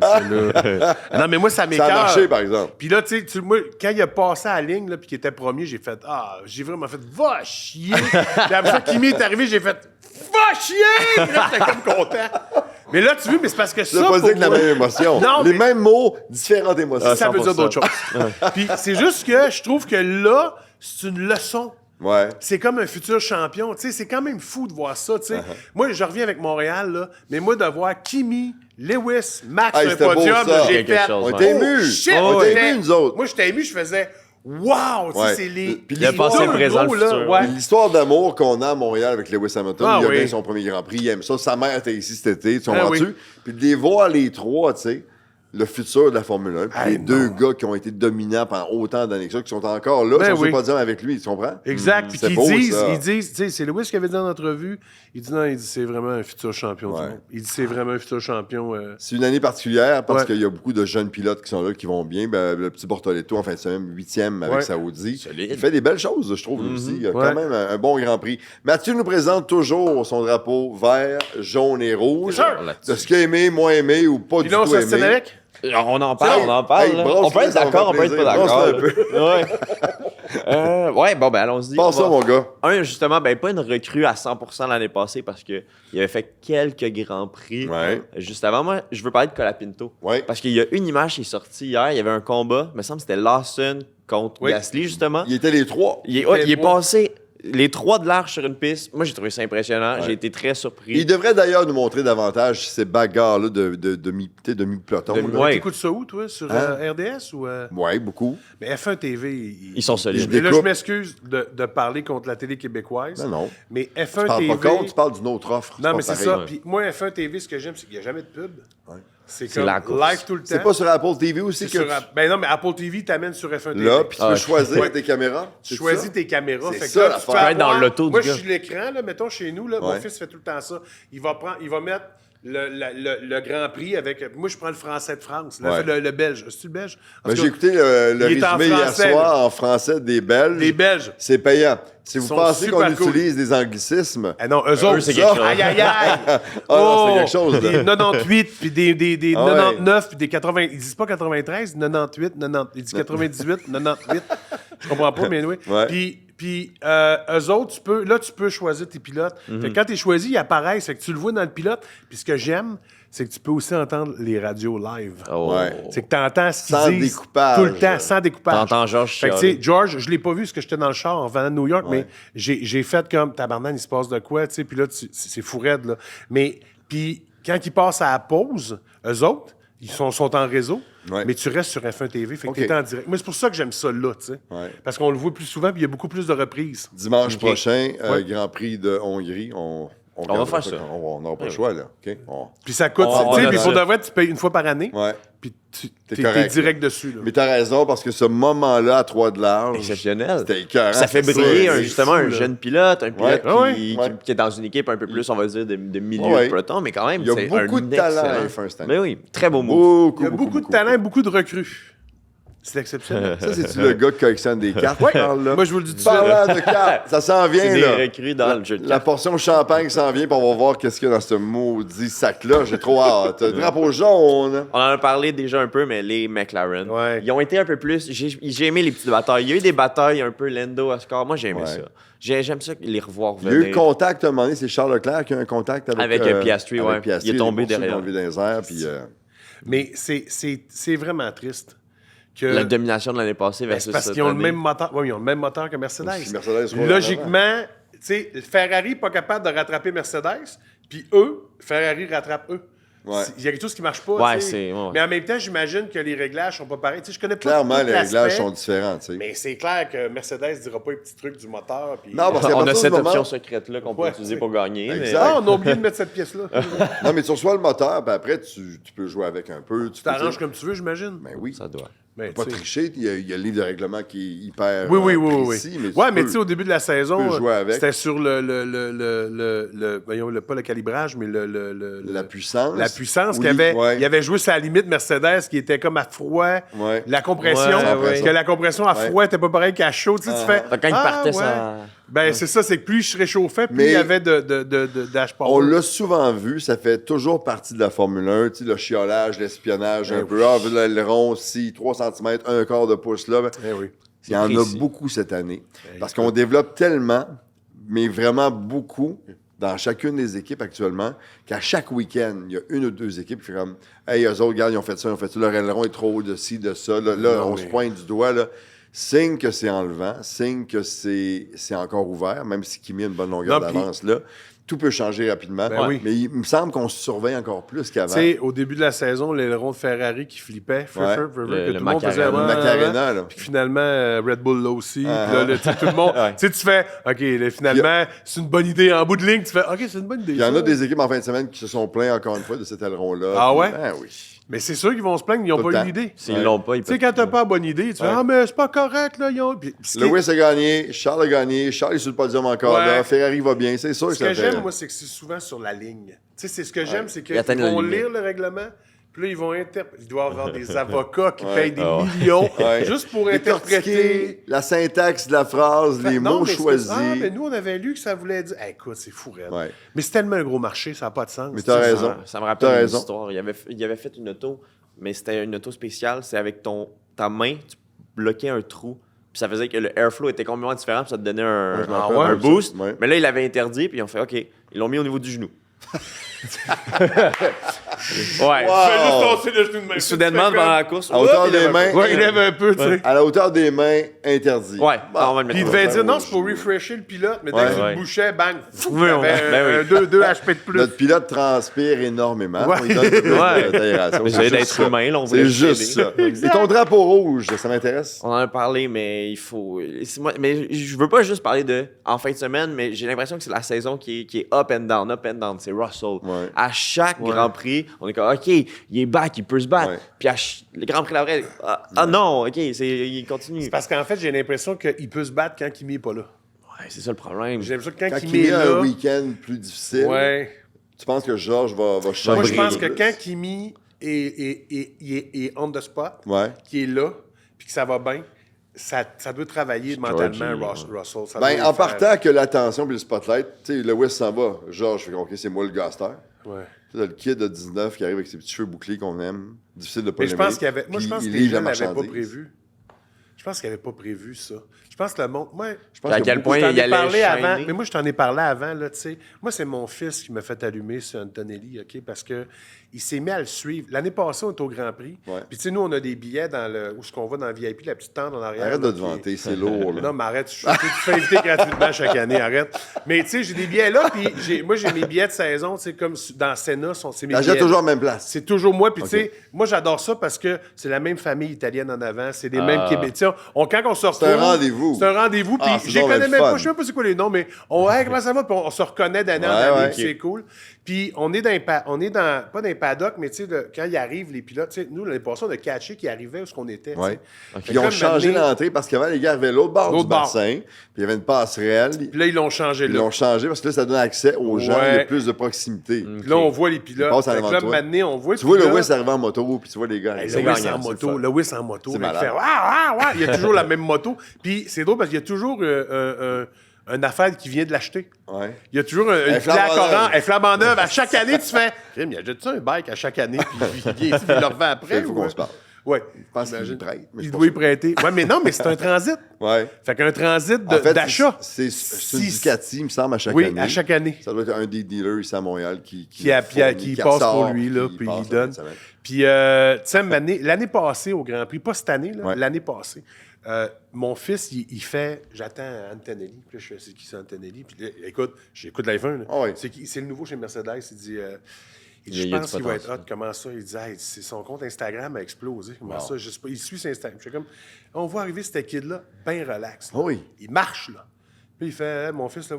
Non, mais moi, ça m'écoeure. Ça a marché, par exemple. Puis là, tu sais, moi, quand il a passé à la ligne, puis qu'il était premier, j'ai fait, j'ai vraiment fait, va chier. Puis après ça, Kimi est arrivé, j'ai fait, va chier. Puis là, j'étais comme content. Mais là, tu vois, mais c'est parce que ça. Ça veut pas dire que la même émotion. Non, les mêmes mots, différentes émotions. Ça veut dire d'autres choses. Puis c'est juste que je trouve que là, c'est une leçon. Ouais. C'est comme un futur champion. Tu sais, c'est quand même fou de voir ça. Tu sais. Moi, je reviens avec Montréal, là, mais moi, de voir Kimi, Lewis, Max sur un podium, j'ai fait. On était émus. On était émus, nous autres. Moi, j'étais ému, je faisais. Wow! Tu sais, c'est les. Puis le passé, le présent, le futur. Ouais. L'histoire d'amour qu'on a à Montréal avec Lewis Hamilton, il a gagné oui. son premier Grand Prix, il aime ça. Sa mère était ici cet été, tu comprends-tu? Puis de les voir les trois, tu sais, le futur de la Formule 1. Puis les deux gars qui ont été dominants pendant autant d'années que ça, qui sont encore là, sont sur le podium avec lui, tu comprends? Exact. Puis ils disent, tu sais, c'est Lewis qui avait dit dans l'entrevue, il dit c'est vraiment un futur champion du monde. Il dit c'est vraiment un futur champion. C'est une année particulière parce qu'il y a beaucoup de jeunes pilotes qui sont là, qui vont bien. Ben, le petit Bortoletto, en fin de semaine, 8e avec sa Audi. Il fait des belles choses, je trouve, aussi. Il a quand même un bon Grand Prix. Mathieu nous présente toujours son drapeau vert, jaune et rouge. De ce qu'il a aimé, moins aimé ou pas du tout aimé. Avec? On en parle. Hey, on peut être d'accord, on peut être pas d'accord. Ouais, bon, ben allons-y. Pense ça, mon gars. Justement, ben pas une recrue à 100% l'année passée parce qu'il avait fait quelques grands prix. Juste avant, moi, je veux parler de Colapinto. Parce qu'il y a une image qui est sortie hier, il y avait un combat, il me semble que c'était Lawson contre Gasly, justement. Il était les trois. Il est passé... Les trois de large sur une piste, moi j'ai trouvé ça impressionnant. J'ai été très surpris. Il devrait d'ailleurs nous montrer davantage ces bagarres-là de mi-peloton. T'écoutes ça où, toi? Sur RDS ou... Oui, beaucoup. Mais F1 TV... Ils sont solides. Là, je m'excuse de parler contre la télé québécoise. Non. Mais F1 tu parles TV... pas contre, tu parles d'une autre offre. Non, mais c'est ça. Puis moi, F1 TV, ce que j'aime, c'est qu'il n'y a jamais de pub. C'est comme la live tout le temps. C'est pas sur Apple TV aussi que Ben non, mais Apple TV t'amène sur F1 TV. Là, puis tu peux choisir tes caméras. Tu choisis tes caméras. C'est ça, tu peux dans l'auto. Moi, je suis l'écran, là, mettons chez nous, là, mon fils fait tout le temps ça. Il va mettre le Grand Prix avec... Moi, je prends le français de France. Le belge. C'est-tu le belge? J'ai écouté le résumé hier soir en français des Belges. Les Belges. C'est payant. Si vous pensez qu'on utilise des anglicismes... Ah non, eux autres, c'est quelque chose. Aïe, aïe, aïe! C'est quelque chose. Des 98, puis des 99, puis des 80... Ils disent pas 93, 98, 90... Ils disent 98, 98. Je comprends pas, mais oui. Puis, eux autres, tu peux choisir tes pilotes. Fait que quand tu es choisi, ils apparaissent. Fait que tu le vois dans le pilote. Puis ce que j'aime, c'est que tu peux aussi entendre les radios live. C'est que tu entends ce qu'ils disent découpage. Tout le temps, sans découpage. T'entends George Fait que, tu sais, George, je l'ai pas vu parce que j'étais dans le char en venant de New York, mais j'ai fait comme, tabarnak, il se passe de quoi, tu sais. Puis là, c'est fou raide, là. Mais, puis, quand ils passent à la pause, eux autres, ils sont en réseau, mais tu restes sur F1 TV, fait que t'es en direct. Moi, c'est pour ça que j'aime ça là, tu sais. Parce qu'on le voit plus souvent, puis il y a beaucoup plus de reprises. Dimanche prochain, Grand Prix de Hongrie, on va faire ça. On n'aura pas le choix, là. Puis ça coûte, tu sais, puis pour de vrai, tu payes une fois par année. Puis t'es direct dessus. Là. Mais t'as raison, parce que ce moment-là, à 3 de large... Exceptionnel. C'était écœurant. Ça fait briller, justement, un jeune pilote, un pilote qui est dans une équipe un peu plus, on va dire, de milieu de peloton, mais quand même, c'est un excellent... Il y a beaucoup de talent à F1 cette année. Mais oui, très beau move. Il y a beaucoup de talent et beaucoup de recrues. C'est exceptionnel. Ça, c'est-tu le gars qui collectionne des cartes? Moi, je vous le dis tout de suite. Parlant de cartes, ça s'en vient, c'est là. des recrues dans le jeu de cartes. La portion champagne s'en vient, puis on va voir qu'est-ce qu'il y a dans ce maudit sac-là. J'ai trop hâte. Drapeau jaune. On en a parlé déjà un peu, mais les McLaren, ils ont été un peu plus... J'ai aimé les petites batailles. Il y a eu des batailles un peu Lando, Oscar. Moi, j'ai aimé ça. J'aime ça, les revoir venir. Il y a eu contact, à un moment donné, c'est Charles Leclerc qui a eu un contact avec Piastri, Piastri, il est tombé derrière. Il est tombé dans les airs, puis... Mais c'est vraiment triste. La domination de l'année passée versus parce qu'ils ont le même moteur. Oui, ils ont le même moteur que Mercedes. Mercedes logiquement, tu sais, Ferrari n'est pas capable de rattraper Mercedes, puis Ferrari rattrape eux. Il y a quelque chose qui ne marche pas. Mais en même temps, j'imagine que les réglages ne sont pas pareils. Je connais pas clairement, les réglages sont différents. Mais c'est clair que Mercedes ne dira pas les petits trucs du moteur. Puis... Non, parce on a cette option secrète-là qu'on peut utiliser pour gagner. On a oublié de mettre cette pièce-là. Non, mais tu reçois le moteur, puis après, tu peux jouer avec un peu. Tu t'arranges comme tu veux, j'imagine. Ben oui. Ça doit. Ben, pas tricher, il y a le livre de règlement qui est hyper précis. Mais tu sais, au début de la saison, c'était sur voyons, pas le calibrage, mais la puissance. La puissance qu'il y avait joué sur la limite Mercedes qui était comme à froid. La compression, que la compression à froid n'était pas pareil qu'à chaud. Tu fais. Quand il partait, ça. Ben, c'est ça, c'est que plus je réchauffais, plus il y avait d'ashpower. On l'a souvent vu, ça fait toujours partie de la Formule 1, tu sais, le chiolage, l'espionnage, un peu. L'aileron, si 3 cm, un quart de pouce là. Il y en a beaucoup cette année. Parce qu'on développe tellement, mais vraiment beaucoup, dans chacune des équipes actuellement, qu'à chaque week-end, il y a une ou deux équipes qui font comme « Hey, eux autres, regarde, ils ont fait ça, leur aileron est trop haut de ci, de ça. » Là, on se pointe du doigt, là. Signe que c'est enlevant, signe que c'est encore ouvert, même si Kimi a une bonne longueur d'avance là. Tout peut changer rapidement. Mais il me semble qu'on se surveille encore plus qu'avant. Tu sais, au début de la saison, l'aileron de Ferrari qui flippait, que tout le monde faisait avant. Macarena, là. Puis finalement, Red Bull là aussi. Puis là, tout le monde... Tu sais, tu fais, OK, là, finalement, c'est une bonne idée. En bout de ligne, tu fais, OK, c'est une bonne idée. Il y en a des équipes en fin de semaine qui se sont plaints encore une fois de cet aileron-là. Ah ouais? Ben oui. Mais c'est sûr qu'ils vont se plaindre, ils n'ont Tout le pas eu temps. l'idée. S'ils l'ont pas, ils Tu sais, peuvent. quand t'as pas la bonne idée, tu fais Ah, mais c'est pas correct, là. Puis, Lewis a gagné, Charles a gagné, Charles est sur le podium encore Ouais. là, Ferrari va bien, c'est sûr Ce que j'aime, moi, c'est que c'est souvent sur la ligne. Tu sais, c'est ce que j'aime, c'est qu'ils atteignent la vont limite. lire le règlement, puis là, ils vont interpréter. Il doit y avoir des avocats qui Ouais. payent des millions Ouais. juste pour Décortiquer interpréter. la syntaxe de la phrase, les Non, mots mais c'est choisis. Ah, mais nous, on avait lu que ça voulait dire. Écoute, c'est fou, raide. Ouais. Mais c'est tellement un gros marché, ça n'a pas de sens. Mais t'as Tu sais, raison. Ça me rappelle T'as une raison. histoire. Il avait fait une auto, mais c'était une auto spéciale. C'est avec ta main, tu bloquais un trou. Puis ça faisait que le airflow était complètement différent, puis ça te donnait un, Ouais, je me un rappelle de ça. boost. Ouais. Mais là, il l'avait interdit, puis ils ont fait OK. Ils l'ont mis au niveau du genou. Ouais. Fais juste tasser le genou de main. Soudainement, Tu fais pendant la course, À hauteur il des lève un mains. peu. Ouais, il lève un peu, tu sais. À la hauteur des mains, interdit. Ouais, Bon. on va le mettre Puis il là. devait Ben dire non, oui, c'est pour refresher le pilote, mais dès Ouais. que tu Ouais. le bouchais, bang, fou, Oui, il y avait ben oui. 2 HP de plus. Notre pilote transpire énormément. Ouais. On lui donne un peu plus Ouais. d'aération. Mais C'est j'allais juste d'être ça. humain, là, on voulait C'est juste t'aider. ça. Et ton drapeau rouge, ça m'intéresse? On en a parlé, mais il faut. Mais je veux pas juste parler de en fin de semaine, mais j'ai l'impression que c'est la saison qui est up and down, up and down. C'est Russell. Ouais. À chaque Grand Prix, on est comme OK, il est back, il peut se battre. Ouais. Puis le Grand Prix d'avril, non, OK, il continue. C'est parce qu'en fait, j'ai l'impression qu'il peut se battre quand Kimi n'est pas là. Ouais, c'est ça le problème. J'ai l'impression que quand Quand Kimi il est a un là. week-end plus difficile, Ouais. tu penses que Georges va changer? Moi, je pense que plus? quand Kimi est on the spot, Ouais. qui est là, puis que ça va bien, ça doit travailler mentalement, Russell. Ça doit Ben, le en faire. partant que l'attention puis le spotlight, tu sais, Lewis s'en va. Georges fait OK, c'est moi le gaster. Ouais. Tu sais, le kid de 19 qui arrive avec ses petits cheveux bouclés qu'on aime. Difficile de pas Mais je l'aimer. pense qu'il y avait. Moi, je Puis pense que il les livre gens la n'avaient pas marchandise. prévu. Je pense qu'ils n'avaient pas prévu ça. Je pense que le monde. Moi, Je pense À qu'il y a quel beaucoup- point je t'en il ai allait parlé avant. shiner. Mais moi, je t'en ai parlé avant, là, tu sais. Moi, c'est mon fils qui m'a fait allumer sur Antonelli, OK? Parce que il s'est mis à le suivre. L'année passée, on était au Grand Prix. Ouais. Puis, tu sais, nous, on a des billets dans le. Où est-ce qu'on va dans le VIP, la petite tente en arrière. Arrête là, de te qui est- vanter, c'est lourd. Là. Non, mais arrête. Tu te fais inviter gratuitement chaque année, arrête. Mais, tu sais, j'ai des billets là, puis moi, j'ai mes billets de saison, tu sais, comme dans Senna, c'est mes T'achètes billets. toujours à la même place. C'est toujours moi. Puis, Ok. tu sais, moi, j'adore ça parce que c'est la même famille italienne en avant. C'est les mêmes Québécois. Quand on se retrouve. un rendez-vous. C'est un rendez-vous. Puis, Ah, c'est je les donc connais le même fun. pas. Je sais même pas c'est quoi les noms, mais hey, comment ça va? Puis, on se reconnaît d'année en Ouais, année. ouais. Puis, c'est cool. Puis, on est dans. Pas dans les paddocks, mais, tu sais, quand ils arrivent, les pilotes, tu sais, nous, l'année passée, on a catché qu'ils arrivaient où ce qu'on était. tu sais. Ouais. Fait Puis ils que ont là, changé maintenant- l'entrée parce qu'avant, les gars arrivaient l'autre bord du L'autre bord. bassin. Puis il y avait une passerelle. Puis là, ils l'ont changé Ils là. l'ont changé parce que là, ça donne accès aux gens. Ouais. Il y a plus de proximité. Puis là, on voit les pilotes. Ils passent en Fait que avant là, de toi. maintenant, on voit Tu vois le Lewis arriver en moto, puis tu vois les gars. Lewis c'est en gagnant, moto, c'est le fun. Lewis en moto. C'est là, il malade. fait il y a toujours la même moto. Puis c'est drôle parce qu'il y a toujours une affaire qui vient de l'acheter. Ouais. Il y a toujours une flambant plaque orange, neuve. un flambant neuve. À chaque année, tu fais Crime, il achète ça un bike à chaque année, puis il vient ici, puis il le revend après. Il faut ou, qu'on se parle. Ouais. Je pense qu'il J'imagine. prête. mais je Il suis doit pas y prêter. Ouais, mais non, mais c'est un transit. sûr. Ouais. Fait qu'un transit En fait, d'achat. c'est une Si- Ducati, il me semble, à chaque Oui, année. à chaque année. Ça doit être un des dealers ici à Montréal qui Qui passe pour lui, là, puis il donne. Puis, tu sais, l'année passée au Grand Prix, pas cette année, là, Ouais. l'année passée, mon fils, il fait j'attends Antonelli. Puis là, je fais c'est qui c'est Antonelli? Puis là, écoute, j'écoute la F1. Là. Ah ouais. C'est le nouveau chez Mercedes. Il dit, Il je y a pense du qu'il va être hot. potentiel. Comment ça? Il dit, hey, son compte Instagram a explosé. Comment Wow. ça? Je sais pas. Il suit son Instagram. Je suis comme, on voit arriver ce kid-là, bien relax. là. Ah oui. Il marche, là. Puis il fait, Hey, mon fils, là,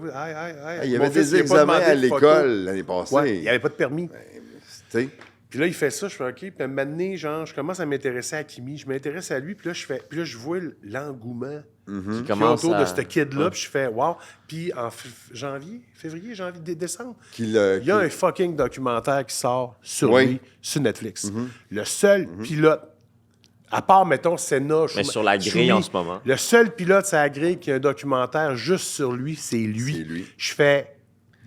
Il y Mon avait fils, des il a pas examens demandé à de photo. l'école l'année passée. Ouais, il n'y avait pas de permis. Tu sais, Puis là, il fait ça, je fais OK. Puis à un moment donné, genre, je commence à m'intéresser à Kimi, je m'intéresse à lui, puis là, je vois l'engouement Qui qu'il y a commence autour à- de ce kid-là, puis je fais wow. Puis en février, décembre, qu'il il y a un fucking documentaire qui sort sur Oui. lui, sur Netflix. Le seul pilote, à part, mettons, Senna, Mais sur la grille Schumi, en ce moment. le seul pilote sur la grille qui a un documentaire juste sur lui, c'est lui. C'est lui. Je fais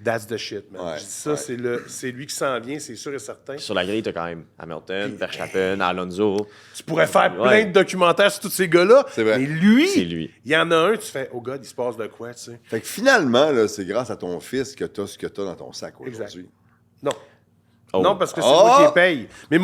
that's the shit, man. Ouais, Je dis ça, ouais. c'est lui qui s'en vient, c'est sûr et certain. Sur la grille, t'as quand même Hamilton, Verstappen, Alonso. Tu pourrais faire plein Ouais. de documentaires sur tous ces gars-là. C'est vrai. Mais lui, C'est lui. il y en a un, tu fais, oh God, il se passe de quoi, tu sais. Fait que finalement, là, c'est grâce à ton fils que tu as ce que tu as dans ton sac aujourd'hui. Non. Oh. Non, parce que c'est Oh! moi qui les paye. Mais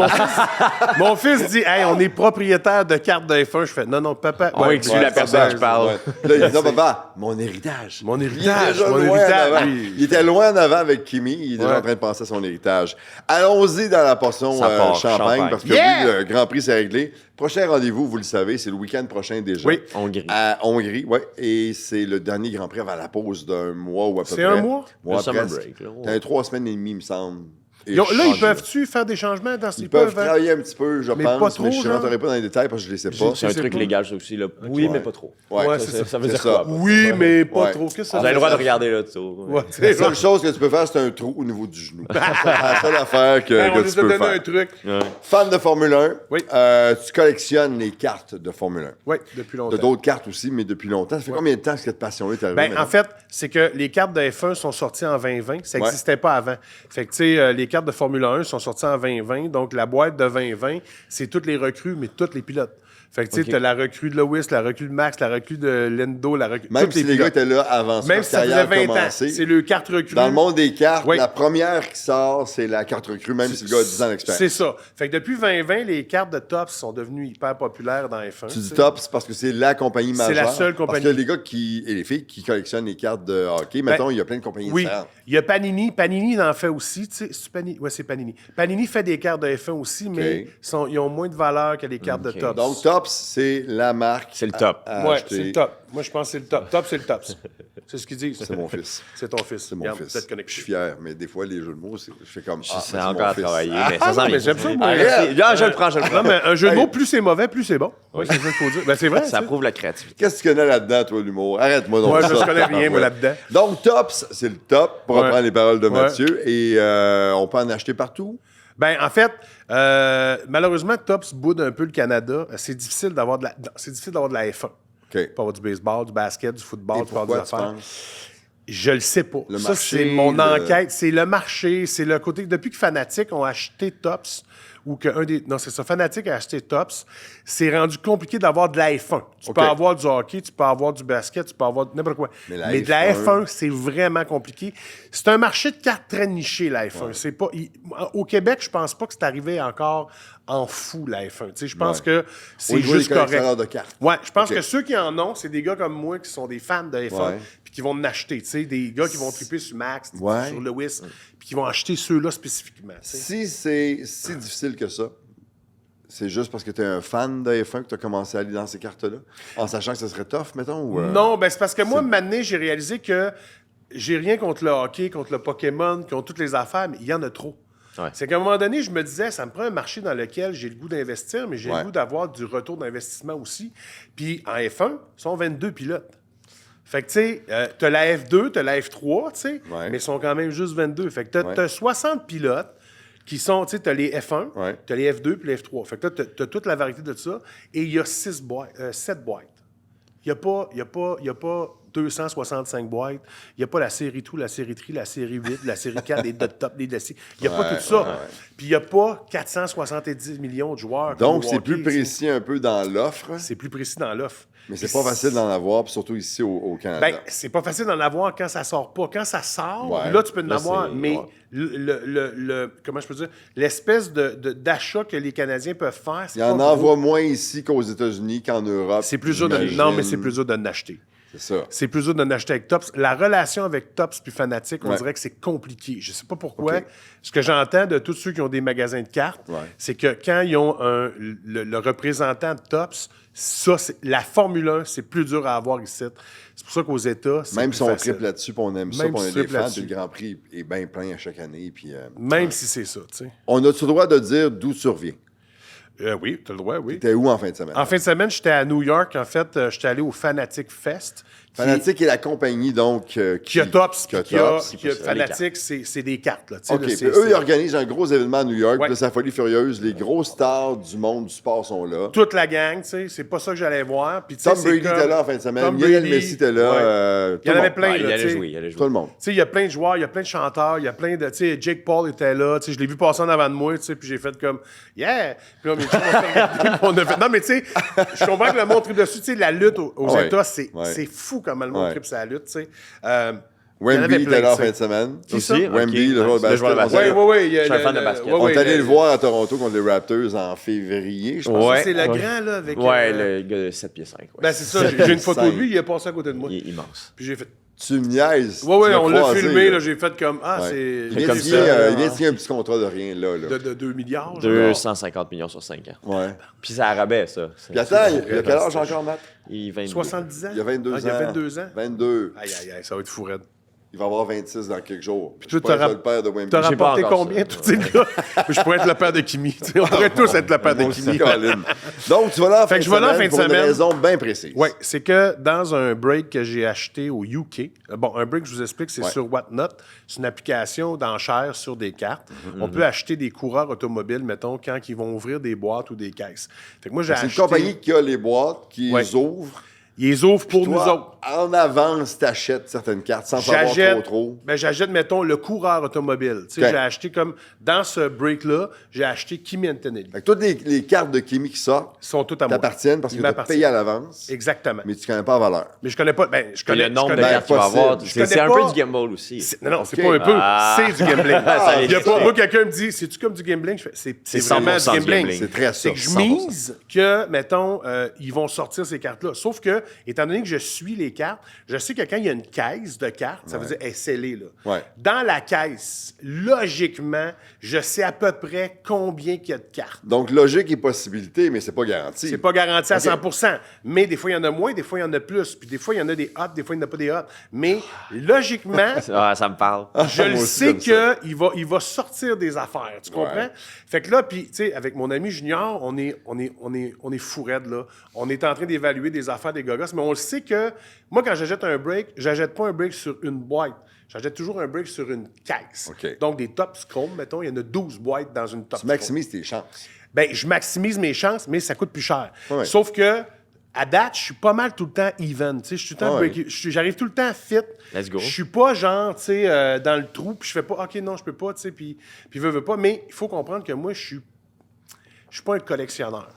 mon fils dit, hey, on est propriétaire de cartes de F1. Je fais, non, papa. On exclut la personne qui parle. Ouais. Là, il dit, non, papa, mon héritage. Mon Il héritage, était déjà mon loin héritage. en avant. Oui. Il était loin en avant avec Kimi. Il est déjà Ouais. en train de penser à son héritage. Allons-y dans la portion Ça part, champagne, champagne. parce que Yeah! oui, le Grand Prix s'est réglé. Prochain rendez-vous, vous le savez, c'est le week-end prochain déjà. Oui. Hongrie. À Hongrie, oui. Et c'est le dernier Grand Prix avant la pause d'un mois ou à peu près. C'est un mois? Le summer presque. break, là. T'as 3 semaines et demie, il me semble. Ils peuvent-tu faire des changements dans ce Ils peuvent travailler un petit peu, je mais pense, pas trop, mais je ne genre? rentrerai pas dans les détails parce que je ne les sais pas. C'est un truc légal, ça aussi. Là. Oui, mais pas trop. Ouais, Ça veut dire ça. quoi? Oui, mais pas trop. Qu'est-ce que Vous ça avez le veut droit de dire? regarder là dessous. Ouais, La seule chose que tu peux faire, c'est un trou au niveau du genou. C'est la seule affaire que On tu nous a peux donné faire. un truc. Fan de Formule 1, Oui. tu collectionnes les cartes de Formule 1. Oui, depuis longtemps. Tu as d'autres cartes aussi, mais depuis longtemps. Ça fait combien de temps que cette passion-là est arrivée? En fait, c'est que les cartes de F1 sont sorties en 2020. Ça n'existait pas avant. Fait que, tu sais, les cartes de Formule 1 sont sorties en 2020. Donc, la boîte de 2020, c'est toutes les recrues, mais tous les pilotes. Fait que, tu sais, t'as la recrue de Lewis, la recrue de Max, la recrue de Lando, la recrue... Même si les gars étaient là avant ça, même si ça faisait 20 ans, c'est le carte recrue. Dans le monde des cartes, Oui. la première qui sort, c'est la carte recrue, même si le gars a 10 ans d'expérience. C'est ça. Fait que depuis 2020, les cartes de Topps sont devenues hyper populaires dans F1. Tu dis Topps parce que c'est la compagnie majeure. C'est la seule compagnie. Parce que les gars et les filles qui collectionnent les cartes de hockey, mettons, il y a plein de compagnies Oui. différentes. Il y a Panini. Panini il en fait aussi. Tu sais, c'est Panini. Panini fait des cartes de F1 aussi, mais ils ont moins de valeur que les cartes de Topps. Donc, Topps, c'est la marque. C'est le top. Ouais, acheter. c'est le top. Moi, je pense que c'est le top. Top, c'est le top. C'est ce qu'ils disent. C'est mon fils. C'est ton fils. C'est mon Regarde, fils. peut-être Je connecté. suis fier, mais des fois, les jeux de mots, je fais comme. C'est mais encore à mon fils. travailler, mais Ah, ça s'en non, vient. mais j'aime ça, moi. Arrête. Non, je le prends. Non, mais un jeu de mots, plus c'est mauvais, plus c'est bon. Oui, c'est ça qu'il faut dire. Ben, c'est vrai. Ça tu sais. prouve la créativité. Qu'est-ce que tu connais là-dedans, toi, l'humour? Arrête-moi donc. Moi, je ça. ne connais rien, moi, là-dedans. Donc, Topps, c'est le top, pour Ouais. reprendre les paroles de Ouais. Mathieu. Et on peut en acheter partout. Ben, en fait, malheureusement, Topps boude un peu le Canada. C'est difficile d'avoir de la F1. OK. Tu peux avoir du baseball, du basket, du football, Et tu peux avoir pourquoi des tu affaires. penses? Je le sais pas. Le Ça, marché, c'est mon le- enquête. C'est le marché, c'est le côté... Depuis que Fanatec ont acheté Topps, ou que Non, c'est ça. Fanatec a acheté Topps, c'est rendu compliqué d'avoir de la F1. Tu peux avoir du hockey, tu peux avoir du basket, tu peux avoir n'importe quoi. Mais de la F1, c'est vraiment compliqué. C'est un marché de cartes très niché, la F1. C'est pas... Au Québec, je pense pas que c'est arrivé encore en fou, la F1. Tu sais, je pense que c'est Au niveau juste des collectionneurs correct. de cartes. Ouais, je pense OK. que ceux qui en ont, c'est des gars comme moi qui sont des fans de F1 Ouais. puis qui vont en acheter. Tu sais, des gars qui vont triper sur Max, Ouais. sur Lewis, puis qui vont acheter ceux-là spécifiquement. Tu sais. Si c'est si difficile que ça, c'est juste parce que tu es un fan de F1 que tu as commencé à aller dans ces cartes-là? En sachant que ça serait tough, mettons? Ou, Non, ben c'est parce que moi, maintenant, j'ai réalisé que j'ai rien contre le hockey, contre le Pokémon, contre toutes les affaires, mais il y en a trop. Ouais. C'est qu'à un moment donné, je me disais, ça me prend un marché dans lequel j'ai le goût d'investir, mais j'ai Ouais. le goût d'avoir du retour d'investissement aussi. Puis en F1, ils sont 22 pilotes. Fait que, tu sais, t'as la F2, t'as la F3, tu sais, Ouais. mais ils sont quand même juste 22. Fait que t'as Ouais. 60 pilotes qui sont, tu sais, t'as les F1, Ouais. t'as les F2 puis les F3. Fait que là, t'as toute la variété de ça. Et il y a 7 boîtes. Il n'y a pas 265 boîtes. Il n'y a pas la série 2, la série 3, la série 8, la série 4, les top, les Il n'y a pas tout ça. Puis il n'y a pas 470 millions de joueurs. Donc, comme au c'est hockey, plus précis un peu dans l'offre, C'est plus précis dans l'offre. mais c'est pas facile d'en avoir, puis surtout ici au Canada. Ben, c'est pas facile d'en avoir quand ça sort pas. Quand ça sort, Ouais. là, tu peux en Là, avoir, c'est- mais ouais. comment je peux dire, l'espèce d'achat que les Canadiens peuvent faire, c'est Il y en pas gros. envoie moins ici qu'aux États-Unis, qu'en Europe. C'est plus dur de... j'imagine. Non, mais c'est plus dur de l'acheter. C'est ça. C'est plus dur d'en acheter avec Topps. La relation avec Topps puis Fanatec, on Ouais. dirait que c'est compliqué. Je sais pas pourquoi. OK. Ce que j'entends de tous ceux qui ont des magasins de cartes, Ouais. c'est que quand ils ont le représentant de Topps, ça, la Formule 1, c'est plus dur à avoir ici. C'est pour ça qu'aux États, c'est Même plus si on facile. triple là-dessus, puis on aime ça, Même puis on si est tu des triples fans, là-dessus. puis le Grand Prix est bien plein à chaque année. Puis, Même si c'est ça, tu sais. on a-tu le droit de dire d'où tu reviens? Oui, tu as le droit, oui. T'es où en fin de semaine? En fin de semaine, j'étais à New York. En fait, j'étais allé au Fanatic Fest. Fanatic est la compagnie, donc, Qui a Topps, qui a puis qui a Topps. Fanatic, c'est des cartes. Là, tu sais, OK. là, Puis c'est- eux, c'est- ils organisent un gros événement à New York. Ouais. Puis là, c'est la folie furieuse. Les gros stars du monde du sport sont là. Toute la gang, tu sais, c'est pas ça que j'allais voir. Puis, tu sais, Tom c'est Brady comme- était là en fin de semaine. Tom Lionel Brady, Messi était là. ouais. tout Il y en le avait monde. plein, Ouais, là, il allait tu sais. jouer, il allait jouer. Tout le monde. Tu sais, il y a plein de joueurs, il y a plein de chanteurs, il y a plein de... Tu sais, Jake Paul était là, tu sais, je l'ai vu passer en avant de moi, tu sais, puis j'ai fait comme « Yeah! » Puis là, mes chums ont regardé, puis on a fait... Non, mais tu sais, je comprends que le monde tripe dessus, tu sais, la lutte aux Ouais. États, c'est Ouais. fou comment le monde Ouais. tripe sur la lutte, tu sais. Il y en avait Wemby plein, était là en tu sais. fin de semaine. Qui ça? Aussi, Wemby, ok. le joueur de Le joueur de basket. basket. Oui, oui, oui. Je suis un fan de basket. On est allé le voir à Toronto contre les Raptors en février, je pense. Ouais. C'est le grand, là, avec... Ouais, le gars de 7 pieds 5. Ouais. Ben, c'est ça, j'ai une photo de lui, il est passé à côté de moi. Il est immense. Puis j'ai fait... Tu me niaises. Ouais, Tu l'as on l'a croisé, filmé, là, j'ai fait comme... Ah, Ouais. c'est... Il vient comme de ça, signer, là. il vient de signer un petit contrat de rien, là. De 2 milliards, genre. 250 millions sur 5 ans. Ouais. Puis c'est à rabais, ça. Puis attends, il a quel âge encore, Matt? Il 22. 70 ans? Il y a 22 ans. Il y a 22 ans? 22. Aïe, aïe, aïe, ça va être fou raide. il va avoir 26 dans quelques jours. Puis je toi, pourrais être le père de Wemby. t'as J'ai pas rapporté encore combien, ça. tous ces gars? Je pourrais être le père de Kimi. On pourrait tous être le père de Moi aussi, Kimi. Colin. Donc, tu vas là en fin que de je vais là en semaine fin de pour une semaine. raison bien précise. Oui, c'est que dans un break que j'ai acheté au UK, bon, un break, je vous explique, c'est sur Whatnot. C'est une application d'enchères sur des cartes. On peut acheter des coureurs automobiles, mettons, quand ils vont ouvrir des boîtes ou des caisses. Fait que moi, j'ai C'est acheté... une compagnie qui a les boîtes, qui Ouais. les ouvre. Ils les ouvrent pour nous Toi, autres. en avance, t'achètes certaines cartes sans savoir trop. Ben, j'achète, mettons, le coureur automobile. Tu sais, Ok. j'ai acheté comme... Dans ce break-là, j'ai acheté Kimi Antonelli. Fait que toutes les cartes de Kimi qui sortent Ils sont toutes à moi. t'appartiennent parce Ils que tu as m'appartiennent. payé à l'avance, Exactement. mais tu connais pas la valeur. Mais je connais pas... Ben, je Puis connais... le nombre je de connais- cartes qu'il va possible. avoir, Je c'est connais un pas- peu du gamble aussi. Non, c'est Ok. pas un peu. Ah. C'est du gambling. Ça Il y a pas, l'explique. moi, quelqu'un me dit, c'est-tu comme du gambling? Je fais, c'est vraiment 100% du du gambling. gambling. C'est très C'est ça. que je 100%. mise que, mettons, ils vont sortir ces cartes-là. Sauf que, étant donné que je suis les cartes, je sais que quand il y a une caisse de cartes, ça veut dire elle est scellée, là. Ouais. Dans la caisse, logiquement, je sais à peu près combien qu'il y a de cartes. Donc, logique et possibilité, mais c'est pas garanti. C'est pas garanti à Ok. 100%. Mais des fois, il y en a moins, des fois, il y en a plus. Puis des fois, il y en a des hots, des fois, il n'y en a pas des hots. Mais logiquement, Ah, ça me parle. je le Moi aussi, sais comme qu'il va sortir des affaires, tu comprends? Ouais. Fait que là, puis, tu sais, avec mon ami Junior, on est fou raide, là. On est en train d'évaluer des affaires des gogos, mais on le sait que, moi, quand j'achète un break, j'achète pas un break sur une boîte. J'achète toujours un break sur une caisse. OK. Donc, des top scrolls, mettons, il y en a 12 boîtes dans une top Tu maximises tes chances. Ben, je maximise mes chances, mais ça coûte plus cher. Ouais. Sauf que, à date, je suis pas mal tout le temps even. Tu sais, je suis tout le temps Ouais. j'arrive tout le temps fit. Let's go. Je suis pas genre, tu sais, dans le trou, puis je fais pas, OK, non, je peux pas, tu sais, puis veux pas. Mais il faut comprendre que moi, je suis pas un collectionneur.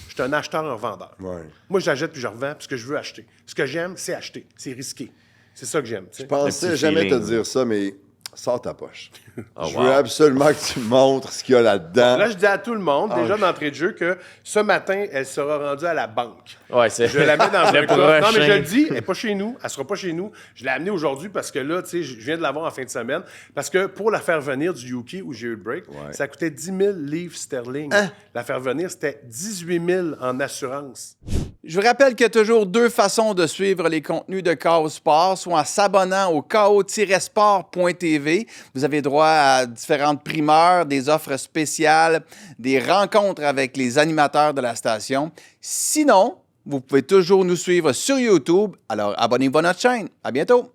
Je suis un acheteur-vendeur. Ouais. Moi, j'achète puis je revends parce que je veux acheter. Ce que j'aime, c'est acheter. C'est risqué. C'est ça que j'aime. tu sais. Je pensais petit jamais feeling. te dire ça, mais sors ta poche. Oh, je wow. veux absolument que tu me montres ce qu'il y a là-dedans. Là, je dis à tout le monde, déjà d'entrée de jeu, que ce matin, elle sera rendue à la banque. Ouais, c'est. Je la mets dans Le un coffre. Non, mais je prochain. le dis, elle n'est pas chez nous. Elle sera pas chez nous. Je l'ai amenée aujourd'hui parce que là, tu sais, je viens de l'avoir en fin de semaine. Parce que pour la faire venir du UK où j'ai eu le break, ça coûtait 10 000 livres sterling. La faire venir, c'était 18 000 en assurance. Je vous rappelle qu'il y a toujours deux façons de suivre les contenus de KO Sport, soit en s'abonnant au ko-sport.tv. Vous avez droit à différentes primeurs, des offres spéciales, des rencontres avec les animateurs de la station. Sinon, vous pouvez toujours nous suivre sur YouTube. Alors, abonnez-vous à notre chaîne. À bientôt!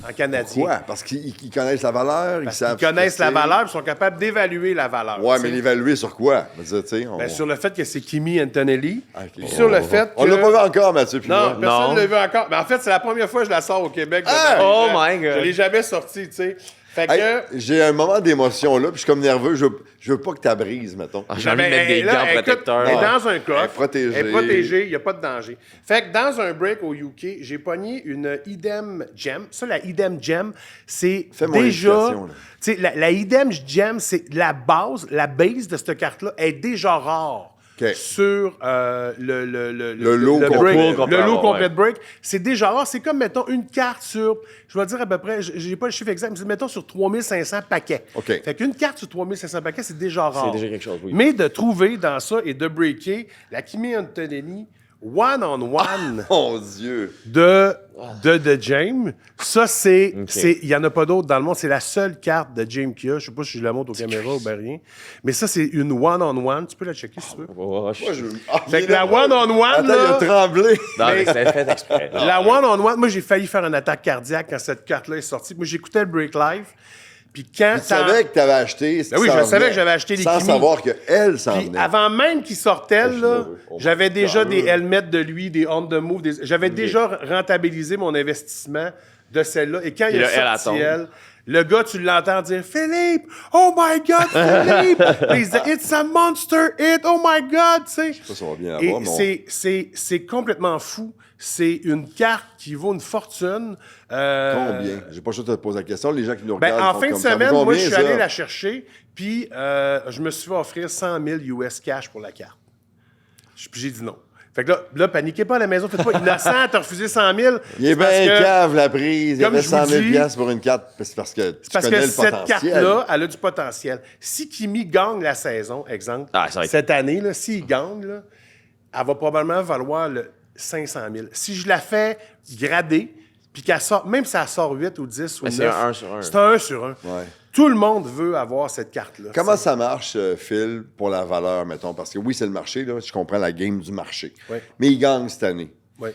En canadien. Quoi? Parce qu'ils connaissent la valeur, ils savent. Ils connaissent ce que la c'est. valeur et sont capables d'évaluer la valeur. Ouais, tu sais. mais l'évaluer sur quoi? Je veux dire, tu sais, on... Ben, sur le fait que c'est Kimi Antonelli. Ok. Puis sur le fait que... On l'a pas vu encore, Mathieu, puis Non, moi. personne Non. ne l'a vu encore. Mais en fait, c'est la première fois que je la sors au Québec. Ah! dedans. Oh Je- my God. Je l'ai jamais sortie, tu sais. Fait que... Hey, j'ai un moment d'émotion là, puis je suis comme nerveux. Je veux pas que tu brises, mettons. J'ai envie de mettre des là, gants écoute, protecteurs. Elle est dans un coffre. Elle est protégée. Elle est protégée, il n'y a pas de danger. Fait que dans un break au UK, j'ai pogné une Idem Gem. Ça, la Idem Gem, c'est Fais-moi déjà... l'éducation, là. Tu sais, la Idem Gem, c'est la base de cette carte-là est déjà rare. OK. Sur le lot break, complet. qu'on peut le lot avoir, complet ouais. de break. C'est déjà rare. C'est comme, mettons, une carte sur, je vais dire à peu près, j'ai pas le chiffre exact, mais c'est, mettons, sur 3500 paquets. OK. Fait qu'une carte sur 3500 paquets, c'est déjà rare. C'est déjà quelque chose, oui. Mais de trouver dans ça et de breaker la Kimi Antonelli one-on-one Mon Dieu. de James, ça, c'est... OK. Il n'y en a pas d'autres dans le monde. C'est la seule carte de James qu'il y a. Je sais pas si je la montre aux caméras ou bien rien. Mais ça, c'est une one-on-one. Tu peux la checker si tu veux. Oh, je- Moi, je... Ah, Fait il que est la là. one-on-one, Attends, là... il a tremblé. Non, mais c'était fait exprès. La one-on-one, moi, j'ai failli faire une attaque cardiaque quand cette carte-là est sortie. Moi, j'écoutais le Break Live. Puis quand... Tu savais que tu avais acheté. Ben oui, je savais que j'avais acheté les Sans Kimi. savoir qu'elle s'en Puis venait. avant même qu'il sortait, je là, l'avais. Oh j'avais my déjà God. des helmets de lui, des on the move. J'avais déjà rentabilisé mon investissement de celle-là. Et quand il là, a elle sorti attend. elle, le gars, tu l'entends dire « Philippe! Oh my God, Philippe! » Puis il disait « It's a monster hit! Oh my God! » Tu sais. sais pas si on va bien Et l'avoir, mais c'est complètement fou. C'est une carte qui vaut une fortune. Combien? J'ai pas le choix de te poser la question. Les gens qui nous Ben, regardent en font fin de comme ça. semaine, Combien, moi, je suis ça? allé la chercher, puis je me suis fait offrir 100 000 US cash pour la carte. Puis j'ai dit non. Fait que là, paniquez pas à la maison, faites pas innocent, t'as refusé 100 000. Il est C'est parce bien que- cave, la prise. Il y comme avait je vous 100 000 dis, piastres pour une carte. C'est parce que tu Parce connais que le cette potentiel. carte-là, elle a du potentiel. Si Kimi gagne la saison, exemple, Ah, ça va être- cette année, là, s'il gagne, là, elle va probablement valoir le 500 000. Si je la fais grader, puis même si elle sort 8 ou 10 ou 9, c'est un 1 sur 1. C'est un 1 sur 1. Ouais. Tout le monde veut avoir cette carte-là. Comment ça marche, Phil, pour la valeur, mettons? Parce que oui, c'est le marché, là. Je comprends la game du marché. Oui. Mais il gagne cette année. Oui.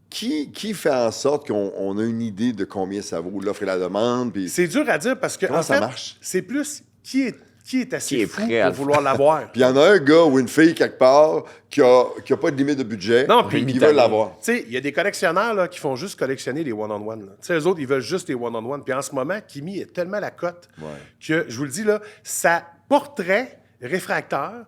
Qui fait en sorte qu'on a une idée de combien ça vaut, l'offre et la demande? Puis C'est dur à dire parce que, Comment en ça fait, marche? c'est plus qui est assez Qui est fou prêt à pour le vouloir l'avoir. il y en a un gars ou une fille quelque part qui a pas de limite de budget, Non, puis qui veut l'avoir. Tu sais, il y a des collectionneurs là, qui font juste collectionner les one-on-one. Tu sais, eux autres, ils veulent juste les one-on-one. Puis en ce moment, Kimi est tellement la cote que, je vous le dis, là, sa portrait réfracteur,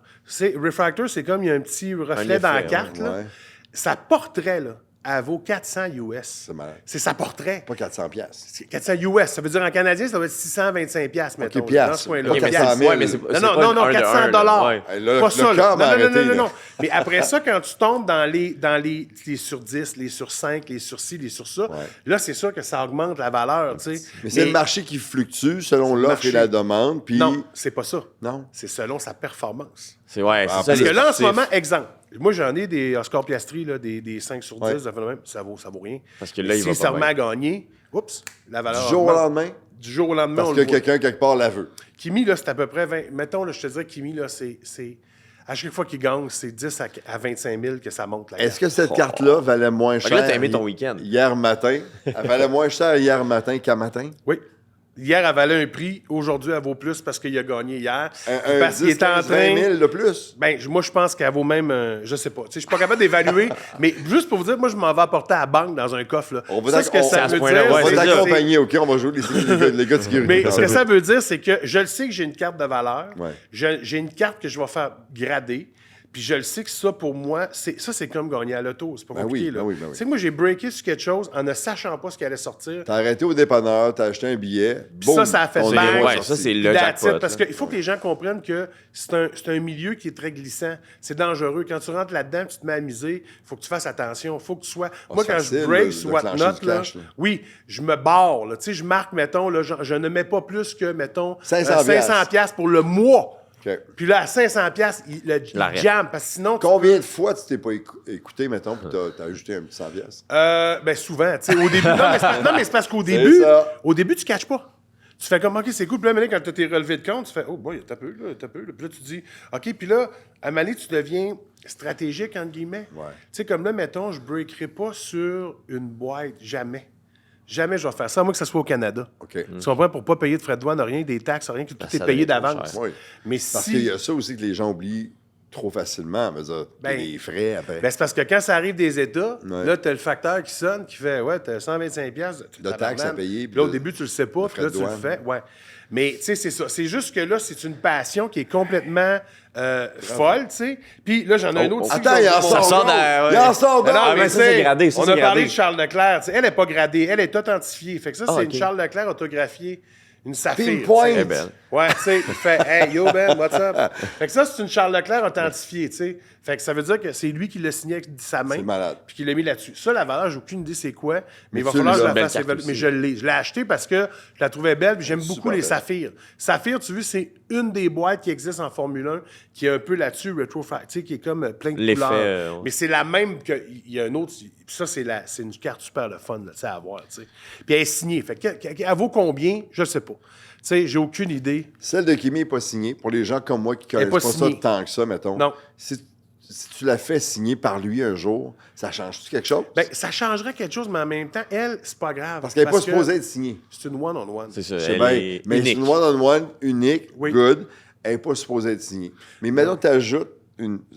refractor, c'est comme il y a un petit reflet dans la carte. Là. ouais. Sa portrait, là, elle vaut 400 US. C'est malade. C'est sa portrait. Pas 400 pièces. C'est 400 US. Ça veut dire en canadien, ça va être 625 pièces, mettons. OK, piastres. Dans ce coin-là. Pas 400 Piastres. 000. Ouais, mais c'est Non, 400 dollars. Ouais. Hey, là, Pas le ça, là. cœur m'a arrêté, là. Non. Mais après ça, quand tu tombes dans les sur 10, les sur 5, les sur ci, les sur ça, là, c'est sûr que ça augmente la valeur, tu sais. Mais c'est le marché qui fluctue selon l'offre marché. et la demande. Puis... Non, c'est pas ça. Non. C'est selon sa performance. C'est ça. Parce que là, en ce moment, exemple, moi, j'en ai des Oscar Piastri, là, des 5 sur 10, ça vaut rien. Parce que là, il va si pas ça remet à gagner, oups, la valeur Du jour au augmente. lendemain, Du jour au lendemain, parce on que le voit. quelqu'un quelque part la veut. Kimi, là, c'est à peu près 20... Mettons, là, je te dirais, Kimi, là, c'est... À chaque fois qu'il gagne, c'est 10 à 25 000 que ça monte. Est-ce que cette carte-là valait moins Fait cher que là, t'as aimé ton week-end. hier matin? Elle valait moins cher hier matin qu'à matin? Oui. Hier, elle valait un prix. Aujourd'hui, elle vaut plus parce qu'il a gagné hier. Un parce 10, qu'il est en 15, train... 20 000 de plus? Ben, moi, je pense qu'elle vaut même... je sais pas. Tu sais, je suis pas capable d'évaluer. Mais juste pour vous dire, moi, je m'en vais apporter à la banque dans un coffre. Là. On va Ça, ce que on- ça à ce veut point-là, dire, ouais, On c'est va c'est que t'accompagner, OK? On va jouer les gars de sécurité. Mais ce que ça veut dire, c'est que je le sais que j'ai une carte de valeur. Ouais. J'ai une carte que je vais faire grader. Puis je le sais que ça, pour moi, c'est comme gagner à l'auto. C'est pas compliqué. Là. ben oui. C'est que moi, j'ai breaké sur quelque chose en ne sachant pas ce qui allait sortir. T'as arrêté au dépanneur, t'as acheté un billet. Puis ça a fait ton bang. numéro est Ouais, sorti. ça, c'est le That's it, jackpot. parce qu'il faut que les gens comprennent que c'est un milieu qui est très glissant. C'est dangereux. Quand tu rentres là-dedans, tu te mets à miser, il faut que tu fasses attention. Il faut que tu sois... Moi, c'est quand facile, je break de sur clencher whatnot, du là, cash, là. oui, je me barre. Là. Tu sais, je marque, mettons, là, je ne mets pas plus que, mettons, 500 $500 pour le mois. OK. Puis là, à 500$, il L'arrête. jam, parce que sinon... Combien de fois tu t'es pas écouté, mettons, puis t'as ajouté un petit 100 pièces? Ben souvent, tu sais, au début... Non, mais c'est parce qu'au C'est début, ça. tu catches pas. Tu fais comme, OK, c'est cool. Puis là, à un moment donné, quand tu as tes relevés de compte, tu fais, oh, boy, t'as peu, là. Puis là, tu dis, OK, puis là, à un moment donné, tu deviens stratégique, entre guillemets. Ouais. Tu sais, comme là, mettons, je ne breakerai pas sur une boîte, jamais. Jamais je vais faire ça, à moins que ce soit au Canada. OK. Tu comprends? Pour ne pas payer de frais de douane, rien, des taxes, rien, que tout est ça payé devient trop d'avance. cher. Oui. Mais Parce qu'il y si... a ça aussi que les gens oublient trop facilement. Mais ça, Ben, les frais après. Ben, c'est parce que quand ça arrive des États, Ouais. là, tu as le facteur qui sonne, qui fait, ouais, tu as 125$ De taxes à payer, Puis là, au puis début, tu le sais pas, puis frais là, de tu le douane. fais. Ouais. Mais, tu sais, c'est ça. C'est juste que là, c'est une passion qui est complètement folle, tu sais. Puis là, j'en ai un autre ici. Attends, il en sort sort d'autres. d'un- Il en sort Non, d'autres. Ah, mais ça, c'est gradé, ça, on c'est a parlé gradé. de Charles Leclerc. Tu sais, elle n'est pas gradée, elle est authentifiée. Fait que ça, c'est Ah, une ok. Charles Leclerc autographiée. Une saphir. Pinpoint. tu sais. Eh ben. Ouais, tu sais, il fait Hey, yo, Ben, what's up? Fait que ça, c'est une Charles Leclerc authentifiée, tu sais. Fait que ça veut dire que c'est lui qui l'a signé avec sa main. C'est malade. Puis qu'il l'a mis là-dessus. Ça, la valeur, j'ai aucune idée c'est quoi, mais il va tu falloir que je l'as, la belle fasse carte évaluer. aussi. Mais je l'ai. Je l'ai acheté parce que je la trouvais belle, puis j'aime beaucoup Super les belle. saphirs. Saphir, tu vois, c'est une des boîtes qui existe en Formule 1 qui est un peu là-dessus, retrofract, tu sais, qui est comme plein de L'effet, couleurs. ouais. Mais c'est la même que. Il y a un autre. Puis ça, c'est une carte super le fun là, tu sais, à avoir, tu sais. Puis elle est signée. Fait qu'elle vaut combien? Je sais pas. Tu sais, j'ai aucune idée. Celle de Kimi n'est pas signée. Pour les gens comme moi qui ne Elle est connaissent pas pas ça signée. tant que ça, mettons. Non. Si tu la fais signer par lui un jour, ça change-tu quelque chose? Ben, ça changerait quelque chose, mais en même temps, elle, c'est pas grave. Parce qu'elle n'est pas que supposée être signée. C'est une one-on-one. C'est ça. Je sais Elle bien, est mais c'est unique. une one-on-one unique, Oui. good. Elle n'est pas supposée être signée. Mais maintenant que tu ajoutes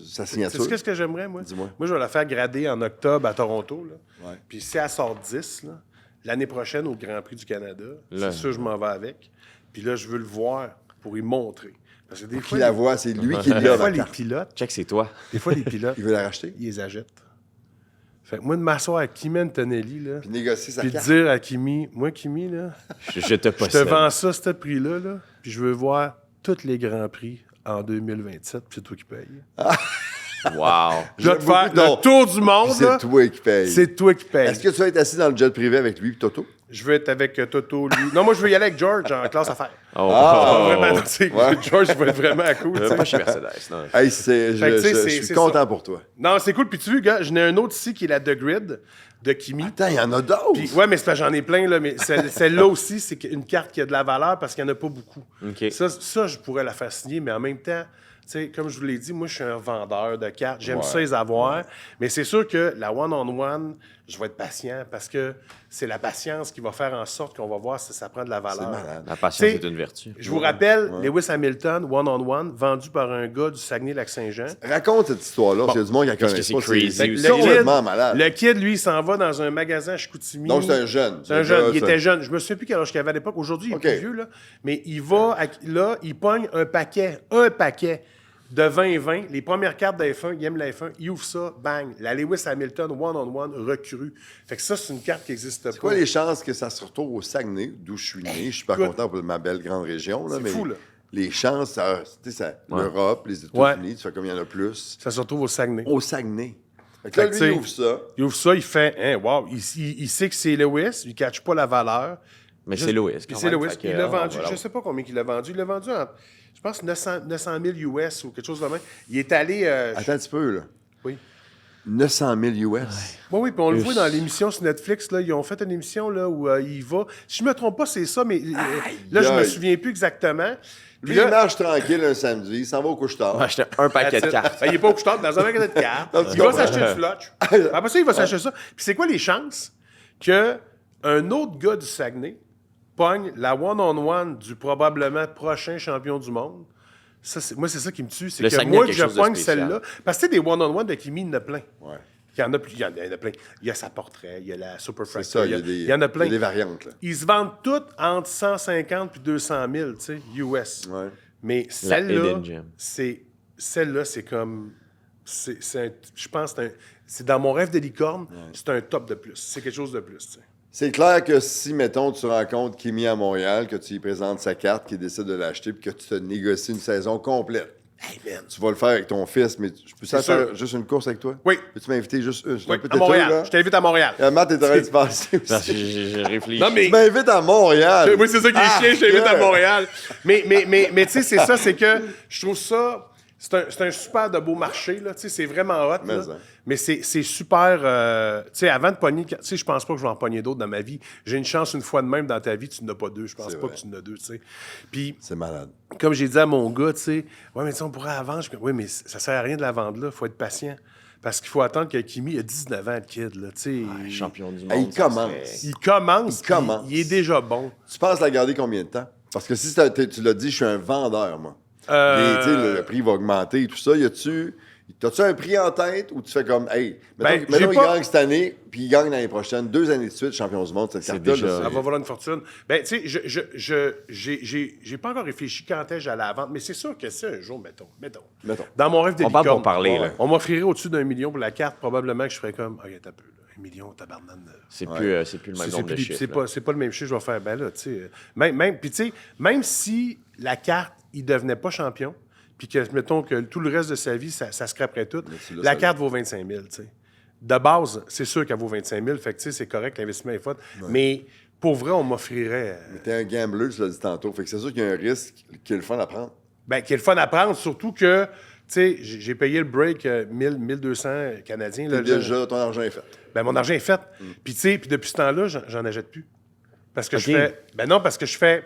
sa signature. C'est ce que j'aimerais, moi? Dis-moi. Moi, je vais la faire grader en octobre à Toronto. Là. Ouais. Puis si elle sort 10, là, l'année prochaine au Grand Prix du Canada, Là. c'est sûr je m'en vais avec. Puis là, je veux le voir pour y montrer. Parce que des Qui fois, la voit, c'est lui qui des l'a. fois la les carte. pilotes, Check, c'est toi. des fois, les pilotes, Il veut la racheter. ils les achètent. Fait que moi, de m'asseoir avec Kimi Antonelli, là, Puis négocier sa puis de carte. dire à Kimi, moi, Kimi, là, Je te je te possède. vends ça, ce prix-là, là, puis je veux voir tous les Grands Prix en 2027, puis c'est toi qui payes. Wow. Je vais te J'aime faire beaucoup ton- le tour du monde, Puis là. c'est toi qui paye. C'est toi qui payes. Est-ce que tu vas être assis dans le jet privé avec lui et Toto? Je veux être avec Toto, lui. Non, moi, je veux y aller avec George en classe affaires. Vraiment, tu sais, George va être vraiment cool. tu sais. Pas chez Mercedes, non. Hey, Fait que, tu sais, je suis c'est content ça. pour toi. Non, c'est cool. Puis tu vois, gars, j'en ai un autre ici qui est la The Grid de Kimi. Attends, il y en a d'autres. Puis, ouais, mais c'est parce que j'en ai plein, là. Mais celle-là aussi, c'est une carte qui a de la valeur parce qu'il n'y en a pas beaucoup. OK. Ça, je pourrais la faire signer, mais en même temps, tu sais, comme je vous l'ai dit, moi, je suis un vendeur de cartes. J'aime ça les avoir. Mais c'est sûr que la one-on-one, je vais être patient parce que c'est la patience qui va faire en sorte qu'on va voir si ça prend de la valeur. C'est malade. La patience T'sais, est une vertu. Je vous rappelle, Lewis Hamilton, one-on-one, vendu par un gars du Saguenay-Lac-Saint-Jean. Raconte cette histoire-là, parce qu'il y a du monde qui la connaît que c'est pas. crazy C'est aussi. Le complètement malade. Le kid, lui, il s'en va dans un magasin à Chicoutimi. Donc, c'est un jeune. C'est un jeune. Il ça. était jeune. Je me souviens plus quel âge qu'il avait à l'époque. Aujourd'hui, il est OK. plus vieux, là. Mais il va, là, il pogne un paquet de 20-20. Les premières cartes de F1, il aime la F1. Il ouvre ça, bang. La Lewis Hamilton one-on-one recrue. Fait que ça, c'est une carte qui n'existe pas. C'est quoi les chances que ça se retrouve au Saguenay, d'où je suis né? Je suis pas Écoute, content pour ma belle grande région. Là, c'est mais fou, là. Les chances, tu sais, l'Europe, les États-Unis, tu fais comme il y en a plus. Ça se retrouve au Saguenay. Au Saguenay. Fait que là, Fait que, lui, tu sais, il ouvre ça. Il ouvre ça, il fait, hein, wow, il sait que c'est Lewis, il ne catch pas la valeur. Mais c'est Lewis. Puis quand c'est même, Lewis. fait que, Il l'a on vendu. va Je ne sais pas combien il l'a vendu. Il l'a vendu en, je pense, 900 000 US ou quelque chose de même. Il est allé. Attends un petit peu, là. Oui. 900 000 US. Oui, puis on le voit dans l'émission sur Netflix. Là, ils ont fait une émission là, où il va. Si je ne me trompe pas, c'est ça, mais là, je ne me souviens plus exactement. Lui, Puis là, il marche tranquille un samedi, il s'en va au couche-tard. On va acheter un paquet de cartes. ben, il n'est pas au couche-tard, dans un magasin de cartes. Il va s'acheter une flotch. Après ça, il va s'acheter ça. Puis c'est quoi les chances qu'un autre gars du Saguenay pogne la one-on-one du probablement prochain champion du monde? Ça, moi, c'est ça qui me tue. C'est Le que Saguenay moi, a que quelque je chose de pogne spécial. celle-là. Parce que tu sais, des one-on-one de Kimi, il y en a plein. Ouais. Il y en a plein. Il y a sa portrait, il y a la Super C'est Fracture. ça, Il y en a plein. Il y a des variantes, là. Ils se vendent toutes entre 150 et 200 000, tu sais, US. Ouais. Mais celle-là, Hidden Gem. c'est comme... je pense que c'est dans mon rêve de licorne, c'est un top de plus. C'est quelque chose de plus, tu sais. C'est clair que si, mettons, tu rencontres Kimi à Montréal, que tu lui présentes sa carte, qu'il décide de l'acheter, puis que tu te négocies une saison complète, Hey, man. tu vas le faire avec ton fils, mais je peux C'est faire sûr. juste une course avec toi? Oui. Peux-tu m'inviter juste une? Oui, un peu à têteux, Montréal. là. Je t'invite à Montréal. Matt est en train de se passer Parce que aussi. j'ai réfléchi. Non, mais... Tu m'invites à Montréal! Oui, c'est ça qui est chiant, je t'invite à yeah. Montréal. Mais tu sais, c'est ça, c'est que je trouve ça... C'est un super de beau marché, là. Tu sais, c'est vraiment hot, là. Mais c'est super... tu sais, avant de pogner... Tu sais, je pense pas que je vais en pogner d'autres dans ma vie. J'ai une chance une fois de même dans ta vie, tu n'en as pas deux. Je pense C'est pas vrai. que tu en as deux, tu sais. Puis... C'est malade. Comme j'ai dit à mon gars, tu sais, ouais, mais tu sais, on pourrait la vendre. Oui, mais ça sert à rien de la vendre là. Il faut être patient. Parce qu'il faut attendre que Kimi a 19 ans, le kid, là, tu sais. Champion du monde. Hey, il ça commence. serait- Il commence. Il commence. Il est déjà bon. Tu penses la garder combien de temps? Parce que si tu l'as dit, je suis un vendeur, moi. Mais, tu sais, le prix va augmenter et tout ça. T'as-tu un prix en tête ou tu fais comme, hey, Ben, mettons j'ai il pas- gagne cette année, puis il gagne l'année prochaine, 2 années de suite, champion du monde, cette C'est carte-là. déjà- là, Ça va valoir une fortune. Ben, tu sais, j'ai pas encore réfléchi quand est-ce que j'allais à la vente, mais c'est sûr que c'est un jour, mettons. Mettons. Dans mon rêve de On parle licorne, pour parler, là. on m'offrirait au-dessus d'1 million pour la carte, probablement que je ferais comme, OK, t'as peu, là. 1 million, tabarnane. C'est plus le même nombre de plus- chiffres. c'est là. pas le même chiffre que je vais faire. Ben là, tu sais. Puis, tu sais, même si la carte, il devenait pas champion, puis que, mettons, que tout le reste de sa vie, ça scraperait tout, tu l'as, la ça, carte vaut 25 000, tu sais. De base, c'est sûr qu'elle vaut 25 000, fait que, tu sais, c'est correct, l'investissement est fun. Mais pour vrai, on m'offrirait. Mais t'es un gambler, tu l'as dit tantôt. Fait que c'est sûr qu'il y a un risque qui est le fun à prendre. Ben, qui est le fun à prendre, surtout que, tu sais, j'ai payé le break 1200 Canadiens. Là, Déjà, ton argent est fait. Ben, mon argent est fait. Puis, tu sais, puis depuis ce temps-là, j'en achète plus. Parce que OK. je fais. Ben non, parce que je fais.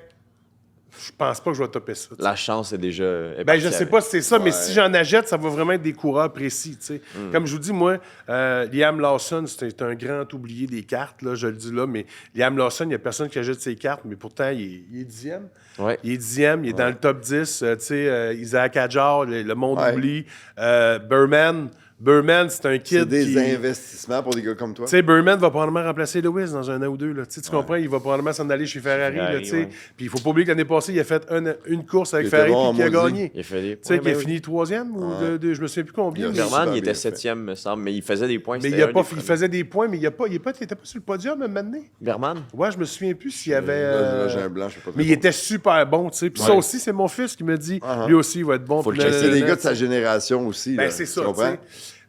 Je pense pas que je vais topper ça. tu sais. La chance est déjà. Ben, je sais pas si c'est ça, mais si j'en achète, ça va vraiment être des coureurs précis, tu sais. Comme je vous dis, moi, Liam Lawson, c'est un grand oublié des cartes, là, je le dis là, mais Liam Lawson, il n'y a personne qui achète ses cartes, mais pourtant, il est 10e. Ouais. Il est 10e, il est dans le top 10. Tu sais, Isaac Hadjar, le monde Ouais. oublie. Burman, c'est un C'est kid des qui... investissements pour des gars comme toi. Tu sais, Burman va probablement remplacer Lewis dans un an ou deux. Là. Tu comprends? Il va probablement s'en aller chez Ferrari. Là, tu sais. ouais. Puis il faut pas oublier que l'année passée, il a fait une course avec Il était Ferrari bon en puis qu'il a maudit. gagné. Il a fait des Tu sais, points. qu'il a fini troisième ou je me souviens plus combien. Il a mais- super Berman, il bien était fait. 7e, me semble, mais il faisait des points. Mais c'était il, a un pas, des il premiers. faisait des points, mais il était pas sur le podium à un moment donné. Berman? Ouais, je me souviens plus s'il y avait. Là, j'ai un blanc, je sais pas. Mais il était super bon, tu sais. Puis ça aussi, c'est mon fils qui me dit, lui aussi, il va être bon. Faut le Puis checker. C'est des là, gars de sa génération aussi. Ben, là. c'est Tu ça, tu comprends? sais.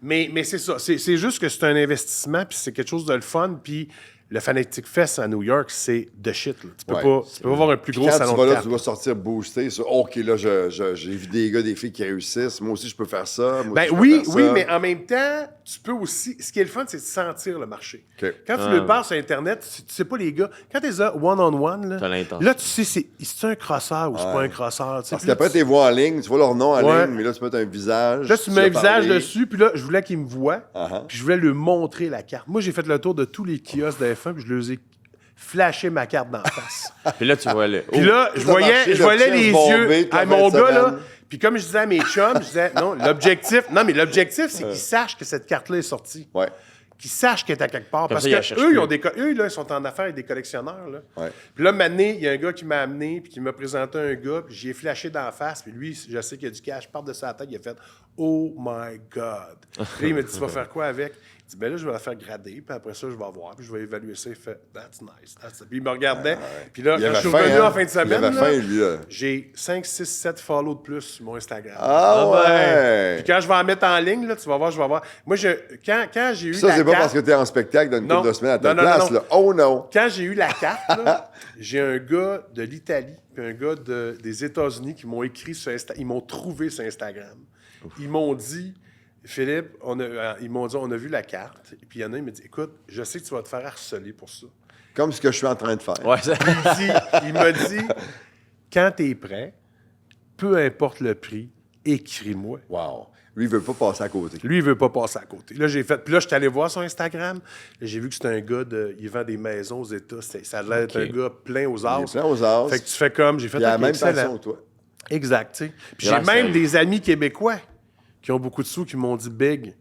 Mais c'est ça. C'est juste que c'est un investissement, puis c'est quelque chose de le fun. Puis le Fanatic Fest à New York, c'est de shit. Là. Tu peux Ouais, pas avoir un plus gros Quand salon tu vas de là, cartes. tu vas sortir boosté sur OK, là, j'ai vu des gars, des filles qui réussissent. Moi aussi, je peux faire ça. Moi Ben aussi, je peux oui, faire oui, ça. mais en même temps, tu peux aussi. Ce qui est le fun, c'est de sentir le marché. OK. Quand tu le passes sur Internet, tu sais pas les gars. Quand tu es one-on-one, T'as là, l'intention. là, tu sais, c'est un crosseur ou c'est pas un crosseur. Tu sais. Parce Puis là, qu'après, tu- tu les vois en ligne, tu vois leur nom en Ouais. ligne, mais là, tu mets un visage. Là, tu mets un vas visage parler. dessus, puis là, je voulais qu'ils me voient, Uh-huh. puis je voulais lui montrer la carte. Moi, j'ai fait le tour de tous les kiosques de F1, puis je leur ai flashé ma carte dans la face. Puis là, tu vois le. Puis là, je Tout a marché, voyais le les chest yeux bombé toute la à mon fin de gars, là. semaine. Puis comme je disais à mes chums, je disais, non, l'objectif, c'est qu'ils sachent que cette carte-là est sortie. Ouais. Qu'ils sachent qu'elle est à quelque part. Comme Parce ça, ils la que cherchent eux, plus. eux, là, ils sont en affaires avec des collectionneurs. Là. Ouais. Puis là, maintenant, il y a un gars qui m'a amené, puis qui m'a présenté un gars, puis j'ai flashé dans la face, puis lui, je sais qu'il y a du cash, part de sa tête, il a fait « Oh my God! » Puis là, il m'a dit « Tu vas faire quoi avec? » Il dit « Ben là, je vais la faire grader, puis après ça, je vais voir, puis je vais évaluer ça. » Il fait « That's nice. Puis il me regardait. Puis là, Il quand avait je suis faim, revenu hein? en fin de semaine, Il avait là, faim, lui, là. j'ai 5, 6, 7 follow de plus sur mon Instagram. Ah ouais! Puis quand je vais en mettre en ligne, là, tu vas voir, je vais voir. Moi, quand j'ai eu Ça, la c'est pas carte... parce que t'es en spectacle dans une Non. couple de semaines à ta Non, non, place, non. là. Oh non! Quand j'ai eu la carte, là, j'ai un gars de l'Italie puis un gars des États-Unis qui m'ont écrit sur Instagram. Ils m'ont trouvé sur Instagram. Ils m'ont dit, Philippe, ils m'ont dit, on a vu la carte. Et puis il y en a, il m'a dit, écoute, je sais que tu vas te faire harceler pour ça. Comme ce que je suis en train de faire. Ouais, ça- Il m'a dit, quand tu es prêt, peu importe le prix, écris-moi. Wow. Lui, il veut pas passer à côté. Lui, il veut pas passer à côté. Là, Puis là, je suis allé voir son Instagram. Là, j'ai vu que c'était un gars il vend des maisons aux États. Ça a l'air d'être un gars plein aux Il est as. plein aux as. Fait que tu fais comme, j'ai fait Puis à la OK, même excellent. façon, toi. Exact, tu sais. Puis Il a j'ai l'air même sérieux. des amis québécois qui ont beaucoup de sous qui m'ont dit Big,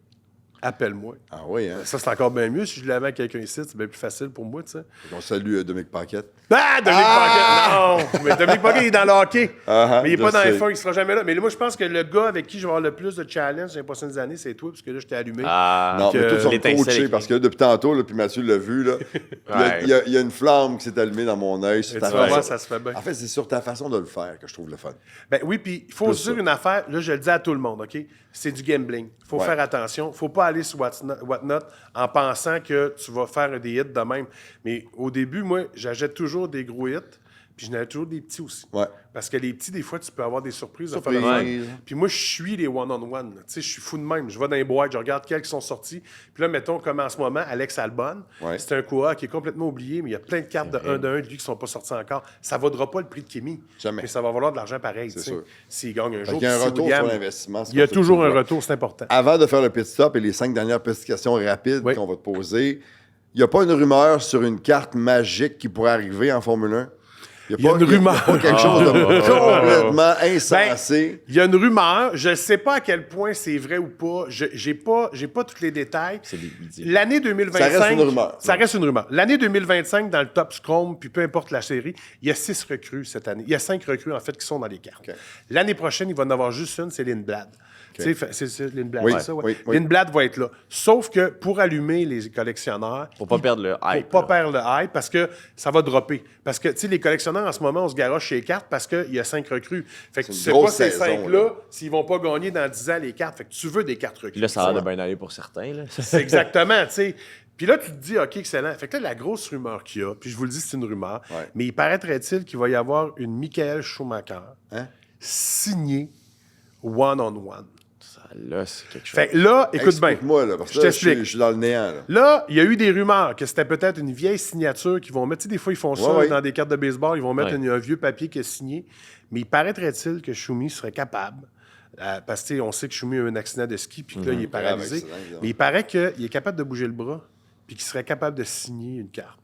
appelle-moi. Ah oui, hein? Ça, c'est encore bien mieux. Si je l'avais à quelqu'un ici, c'est bien plus facile pour moi, tu sais. On salue Dominique Paquette. Ah, Dominique Paquet! Non! Mais Dominique Paquet, il est dans le hockey. Ah, Mais il n'est je pas dans sais. les F1, il sera jamais là. Mais moi, je pense que le gars avec qui je vais avoir le plus de challenge les prochaines années, c'est toi, parce que là, je t'ai allumé. Ah, Non, mais tous sont l'étincelle coachés est- parce que depuis tantôt, là, puis Mathieu l'a vu, là, il y a une flamme qui s'est allumée dans mon œil. Et Sur tu ta vas voir, façon. ça se fait bien. En fait, c'est sur ta façon de le faire que je trouve le fun. Ben oui, puis il faut Plus se dire ça. une affaire, là, je le dis à tout le monde, OK? C'est du gambling. Il faut Ouais. faire attention. Il ne faut pas aller sur Whatnot en pensant que tu vas faire des hits de même. Mais au début, moi, j'achète toujours des gros hits, puis je n'avais toujours des petits aussi. Ouais. Parce que les petits, des fois, tu peux avoir des surprises. de Surprise. faire le même. Puis moi, je suis les one-on-one. Tu sais, je suis fou de même. Je vais dans les boîtes, je regarde quels qui sont sortis. Puis là, mettons, comme en ce moment, Alex Albon, Ouais. c'est un Koa qui est complètement oublié, mais il y a plein de cartes de 1 de 1 de lui qui ne sont pas sorties encore. Ça ne vaudra pas le prix de Kimi. Jamais. Mais ça va valoir de l'argent pareil. C'est tu sais, sûr. S'il gagne un Fait jour. qu'il y a un puis si retour William- sur l'investissement. c'est Il y a comme ça que toujours tu un le vois. retour, c'est important. Avant de faire le pit stop et les 5 dernières petites questions rapides Oui. qu'on va te poser, il n'y a pas une rumeur sur une carte magique qui pourrait arriver en Formule 1? Il y a une rumeur. pas quelque chose de complètement insensé. Il y a une rumeur. Je ne sais pas à quel point c'est vrai ou pas. Je n'ai pas tous les détails. L'année 2025... Ça reste une rumeur. Ça reste une rumeur. L'année 2025, dans le Top Scrum, puis peu importe la série, il y a 6 recrues cette année. Il y a 5 recrues, en fait, qui sont dans les cartes. OK. L'année prochaine, il va en avoir juste une, c'est Lindblad. Tu sais, c'est Lindblad, Oui, c'est ça? Ouais. oui, oui. Lindblad va être là. Sauf que pour allumer les collectionneurs... Pour pas perdre le hype. Pour pas là. perdre le hype, parce que ça va dropper. Parce que, tu sais, les collectionneurs, en ce moment, on se garoche chez les cartes parce qu'il y a 5 recrues. Fait que tu une sais pas grosse ces saison, 5-là, là. s'ils vont pas gagner dans 10 ans les cartes. Fait que tu veux des cartes recrues. Puis là, ça a l'air de bien aller pour certains. Là. C'est exactement, tu sais. Puis là, tu te dis, OK, excellent. Fait que là, la grosse rumeur qu'il y a, puis je vous le dis, c'est une rumeur, Ouais. mais il paraîtrait-il qu'il va y avoir une Michael Schumacher Hein? signée one-on-one. Ça, là, c'est quelque chose. Fait que là, écoute bien. Explique-moi, là, parce que Je là, t'explique. je suis dans le néant. Là. Là, il y a eu des rumeurs que c'était peut-être une vieille signature qu'ils vont mettre. Tu sais, des fois, ils font ça Ouais, ouais. dans des cartes de baseball. Ils vont mettre Ouais. un vieux papier qui est signé. Mais il paraîtrait-il que Schumi serait capable, parce que tu sais, on sait que Schumi a eu un accident de ski puis que là, il est paralysé. Grave accident, Mais il paraît qu'il est capable de bouger le bras puis qu'il serait capable de signer une carte.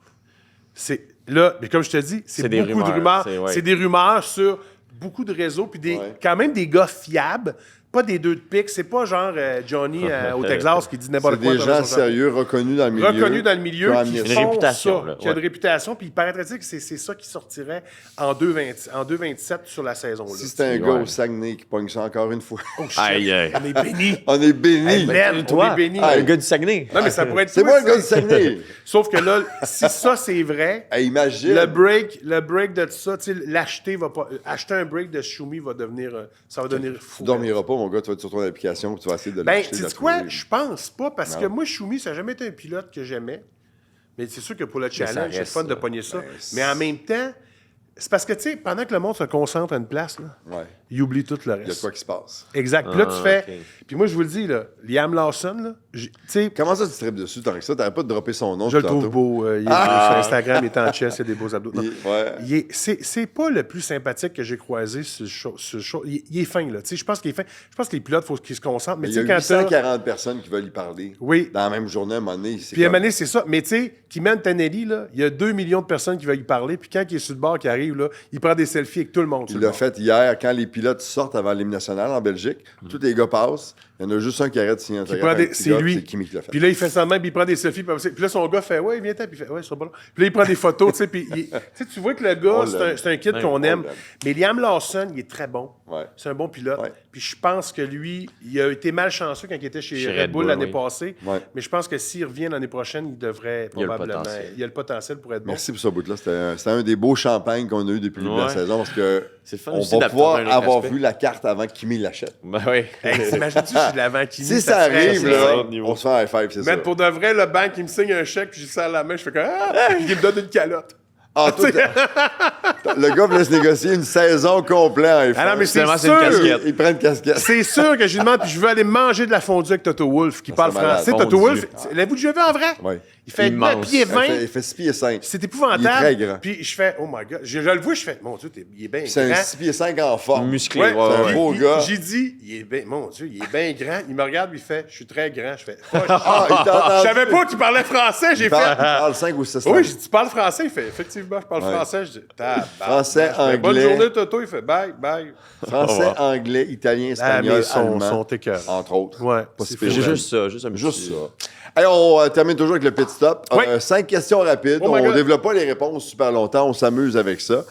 Là, mais comme je te dis, c'est C'est des beaucoup de rumeurs, rumeurs. ouais. C'est des rumeurs sur beaucoup de réseaux puis Ouais. quand même des gars fiables. Pas des deux de pique. C'est pas genre Johnny au Texas qui dit C'est n'importe quoi. des dans gens son chapeau. sérieux, reconnus dans le milieu. Reconnus dans le milieu, qui ont qui amené font ça. Une réputation, ça, là, qui a une ouais. réputation, puis il paraîtrait-il que c'est ça qui sortirait en 2,27 sur la saison. Là. Si c'était un Ouais. gars au Saguenay qui pogne ça encore une fois, Oh, shit. Aïe, aïe. On est bénis. on est bénis. Hey, man, Toi, on est bénis. un gars du Saguenay. Non, mais ça pourrait être C'est toi, moi le tu gars du sais. Saguenay. Sauf que là, si ça, c'est vrai, Hey, imagine. le break de tout ça, tu sais, l'acheter va pas... Acheter un break de Schumi va devenir... ça va devenir fou. Tu dormiras pas, mon gars, tu vas être sur ton application puis tu vas essayer de Ben, l'acheter. tu de la sais quoi? trouver. Je pense pas, parce Non. que moi, Schumi, ça n'a jamais été un pilote que j'aimais. Mais c'est sûr que pour le challenge, c'est le reste fun de ça. pogner ça. Mais en même temps, c'est parce que, tu sais, pendant que le monde se concentre à une place, là, il oublie tout le reste. Il y a de quoi qui se passe. Exact. Puis là, tu fais... ok. Puis moi, je vous le dis, là, Liam Lawson, là, tu sais, Comment ça, tu tripes dessus tant que ça? T'arrêtes pas de dropper son nom je le tout trouve tantôt. beau. Il est beau sur Instagram, il est en chest, il a des beaux abdos. Non. C'est pas le plus sympathique que j'ai croisé sur le show. Il est fin, là. Tu sais, je pense qu'il est fin. Je pense que les pilotes, il faut qu'ils se concentrent. Mais Il tu y sais, a quand t'as... 840 personnes qui veulent y parler. Oui. Dans la même journée, à un moment donné. Puis à un moment donné, c'est ça. Mais tu sais, qui mène Tanelli, là, il y a 2 millions de personnes qui veulent y parler. Puis quand il est sur le bord, qui arrive, là, il prend des selfies avec tout le monde. Il l'a fait hier, quand les pilotes sortent avant l'hymne national en Belgique. Tous les gars passent. Il y en a juste un qui arrête de signer un autographe avec un petit C'est gars, lui. C'est Kimi qui l'a fait. Puis là, il fait ça de même, puis il prend des selfies. Puis là, son gars fait ouais, viens-t'en. Puis il fait ouais, c'est pas là. Puis là, il prend des photos, tu sais. Puis tu sais, tu vois que le gars, c'est un kid qu'on aime. Mais Liam Lawson, il est très bon. Ouais. C'est un bon pilote. Ouais. Puis je pense que lui, il a été malchanceux quand il était chez Red Bull l'année passée. Ouais. Mais je pense que s'il revient l'année prochaine, il devrait Il a le probablement. potentiel. Il a le potentiel pour être bon. Merci pour ce bout-là. C'était un des beaux champagnes qu'on a eu depuis le début de la Ouais. saison parce que C'est le fun on aussi va d'apporter pouvoir un autre avoir aspect. vu la carte avant que Kimi l'achète. Ben oui. Hey, t'imagines-tu si je l'avais Kimi? Si ça arrive, c'est là, un autre niveau. on se fait un high five, c'est ça. Man, pour de vrai, le banque, il me signe un chèque, puis je serre la main, je fais comme il me donne une calotte. Ah, toi, le gars voulait se négocier une saison complète en F1. Ah non, mais c'est Finalement, c'est sûr. une casquette. Il prend une casquette. C'est sûr que je lui demande, puis je veux aller manger de la fondue avec Toto Wolff, qui parle c'est malade. français. Mon Toto Dieu. Wolff, l'avez-vous déjà vu en vrai? Oui. Il fait 2 Immense. pieds 20. Il fait 6 pieds 5. C'est Il est épouvantable. très grand. Puis je fais, oh my God. Je le vois, je fais, mon Dieu, il est bien C'est un grand. 6 pieds 5 en forme. Musclé. Ouais, ouais, c'est un ouais. beau gars. J'ai dit, il est bien, mon Dieu, il est bien grand. Il me regarde, il fait, je suis très grand. Je fais, oh, Ah, il t'a je entendu. savais pas qu'il parlait français. J'ai Il parle, fait, il parle 5 ou 6 oui, j'ai dit, tu parles français? Il fait, effectivement, je parle Ouais. français. Je dis, tabarnak. Français, Je fais, bonne anglais. journée, Toto. Il fait, bye, bye. Français, anglais, italien, Ah, espagnol, mais sont allemand, écœurants. entre autres. Ouais, Pas c'est si pire. fou. J'ai juste ça, juste un Juste petit- ça. Hey, on termine toujours avec le pit stop. Oui. 5 questions rapides. Oh my on God. développe pas les réponses super longtemps. On s'amuse avec ça.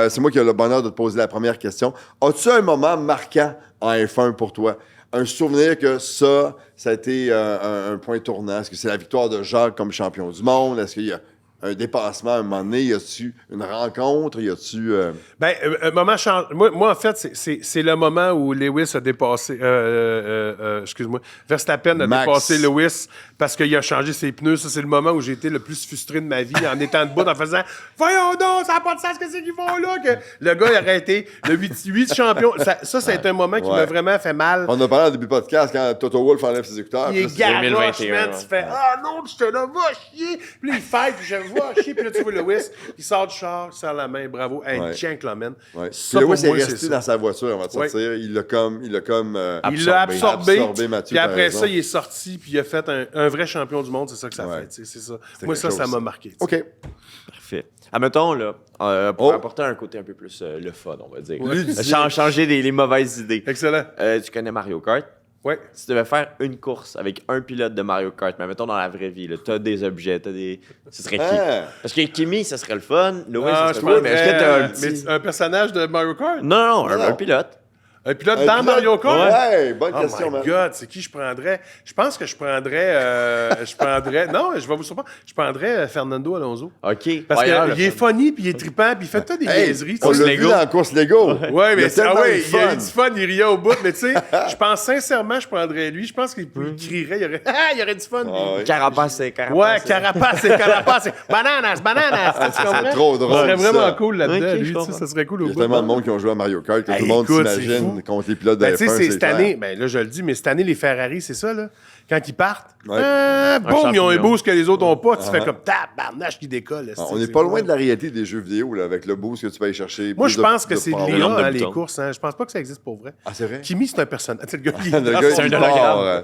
C'est moi qui ai le bonheur de te poser la première question. As-tu un moment marquant en F1 pour toi? Un souvenir que ça a été un point tournant? Est-ce que c'est la victoire de Jacques comme champion du monde? Est-ce qu'il y a un dépassement à un moment donné? Y a-tu une rencontre? Y a-tu... Ben, un moment moi, en fait, c'est le moment où Lewis a dépassé. Excuse-moi. Verstappen a Max. dépassé Lewis parce qu'il a changé ses pneus. Ça, c'est le moment où j'ai été le plus frustré de ma vie en étant debout, en faisant voyons donc, ça n'a pas de sens, qu'est-ce qu'ils font là? Que le gars, il aurait été le 8 champion. Ça a été un moment qui Ouais. m'a vraiment fait mal. On a parlé au début du podcast quand Toto Wolff enlève ses écouteurs. Il est Puis là, garoche, 2021, man. ouais. Tu fais ah non, je te là, va chier. Puis là, il fight, puis je va chier. Puis là, tu vois Lewis, il sort du char, il serre la main, bravo. Un Ouais. gentleman. Ouais. Ça, Puis pour Lewis est moi, c'est resté ça. dans sa voiture avant de sortir. Il l'a comme Il l'a absorbé. Mathieu, Puis t'as après raison. ça, il est sorti, puis il a fait un vrai champion du monde. C'est ça que ça Ouais. fait. Tu sais, c'est ça. C'était Moi, quelque ça chose, m'a ça. marqué. tu sais. OK. Parfait. Admettons, là, pour Oh. apporter un côté un peu plus le fun, on va dire. Ludique. Changer les mauvaises idées. Excellent. Tu connais Mario Kart? Ouais. Si tu devais faire une course avec un pilote de Mario Kart, mais mettons dans la vraie vie, tu as des objets, ce serait qui? Ah. Parce que Kimi, ça serait le fun. Lewis, Ah, ça je serait cool, mais est-ce que tu as un prendrais, petit... mais un personnage de Mario Kart? Non, Non. un pilote. Un pilote Un dans pilote? Mario Kart? Ouais, bonne Oh question, my man. God, c'est qui je prendrais? Je pense que je prendrais... non, je vais vous surprendre. Je prendrais Fernando Alonso. OK. Parce Ouais, qu'il est funny, puis il est trippant, puis il fait tout des Hey, niaiseries. on tu sais. l'a vu dans la course Lego. Ouais, Il y mais a tellement ouais, eu de il y a eu fun. du fun, il riait au bout, mais tu sais, je pense sincèrement, je prendrais lui. Je pense qu'il crierait, il y aurait du fun. lui. Ah ouais. Carapace. Ouais, carapace. Bananas. Tu comprends? C'est trop drôle, Ça serait vraiment ça. cool là-dedans, Ok, lui. je tu sais, comprends. ça serait cool au Il y a bout. tellement de monde qui ont joué à Mario Kart que Hey, tout le monde écoute, c'est s'imagine fou. contre les pilotes de Ben, tu sais, F1. c'est cette clair. année, ben là, je le dis, mais cette année, les Ferrari, c'est ça, là. Quand ils partent, Ouais. boum, ils ont un champignon. boost que les autres n'ont pas. Tu fais comme tabarnache qui décolle. Ah, on n'est pas loin de la réalité des jeux vidéo, là, avec le boost que tu peux aller chercher. Moi, plus je de- pense que de c'est power. de nombre de là, les boutons. courses. Hein. Je pense pas que ça existe pour vrai. Ah, c'est vrai? Kimi, c'est un personnage. Tu sais, le gars, il Le gars, C'est il un part, hologramme.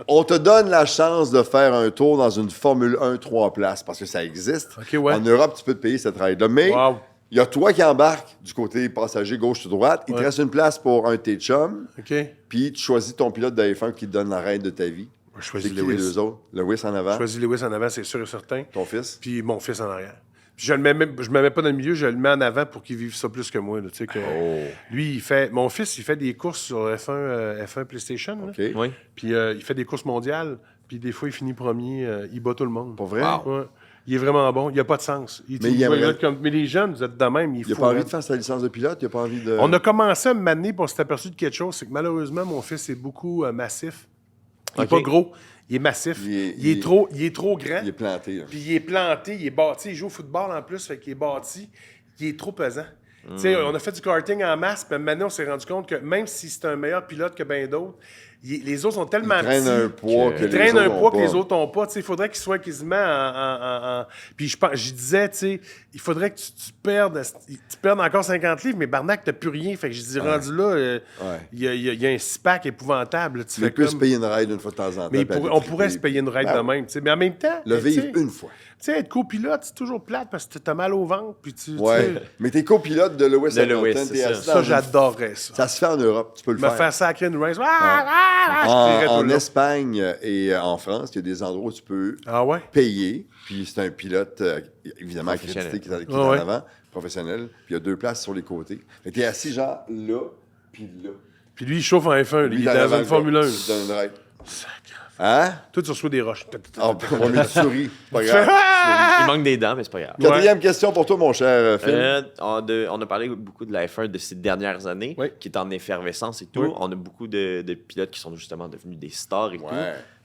on te donne la chance de faire un tour dans une Formule 1 3 places parce que ça existe. OK, ouais. En Europe, tu peux te payer cette ride-là. Mais Wow. il y a toi qui embarques du côté passager gauche ou droite. Il te Ouais. reste une place pour un de tes chums. OK. Puis tu choisis ton pilote de F1 qui te donne la ride de ta vie. Je C'est choisis qui les Lewis. deux autres? Lewis en avant. Je choisis Lewis en avant, c'est sûr et certain. Ton fils? Puis mon fils en arrière. Puis je me mets pas dans le milieu, je le mets en avant pour qu'il vive ça plus que moi. Là, tu sais, que lui, mon fils, il fait des courses sur F1 PlayStation. là. OK. Oui. Puis il fait des courses mondiales. Puis des fois, il finit premier. Il bat tout le monde. Pour vrai? Ouais. Il est vraiment bon. Il n'y a pas de sens. Mais Mais, il aimerait- mais les jeunes, vous êtes de même. Il n'a pas envie de faire sa licence de pilote? Il n'a pas envie de... On a commencé à me m'amener, puis on s'est aperçu de quelque chose. C'est que malheureusement, mon fils est beaucoup massif. Il est pas gros. Il est massif. Il est trop grand. Il est planté. Là. Puis il est planté, il est bâti. Il joue au football en plus, fait qu'il est bâti. Il est trop pesant. Tu sais, on a fait du karting en masse, mais maintenant, on s'est rendu compte que même si c'est un meilleur pilote que bien d'autres, les autres sont tellement petits. Ils traînent un poids que les autres n'ont pas. Il faudrait qu'ils soient quasiment en. Puis je disais, tu sais, il faudrait que tu perdes encore 50 livres, mais Barnac, tu n'as plus rien. Fait que je dis, rendu là, il y a un six-pack épouvantable. Tu peux plus se payer une ride une fois de temps en temps. Mais on pourrait se payer une ride de même. Mais en même temps. Le vivre une fois. Tu sais, être copilote, c'est toujours plate parce que tu as mal au ventre. Puis mais t'es copilote de Lewis Hamilton. Ça, j'adorerais ça. Ça se fait en Europe. Tu peux le faire. Me faire sacrer une race. En Espagne et en France, il y a des endroits où tu peux payer. Puis c'est un pilote, évidemment, accrédité qui est en avant, professionnel. Puis il y a 2 places sur les côtés. Fait que t'es assis genre là, puis là. Puis lui, il chauffe en F1. Lui, il est dans une Formule 1. Il donne Hein? Toi, tu reçois des roches. On va mettre souris. Pas grave. Il manque des dents, mais c'est pas grave. 4e question pour toi, mon cher Phil. On a parlé beaucoup de la F1 de ces dernières années, qui est en effervescence et tout. Oui. On a beaucoup de pilotes qui sont justement devenus des stars et tout.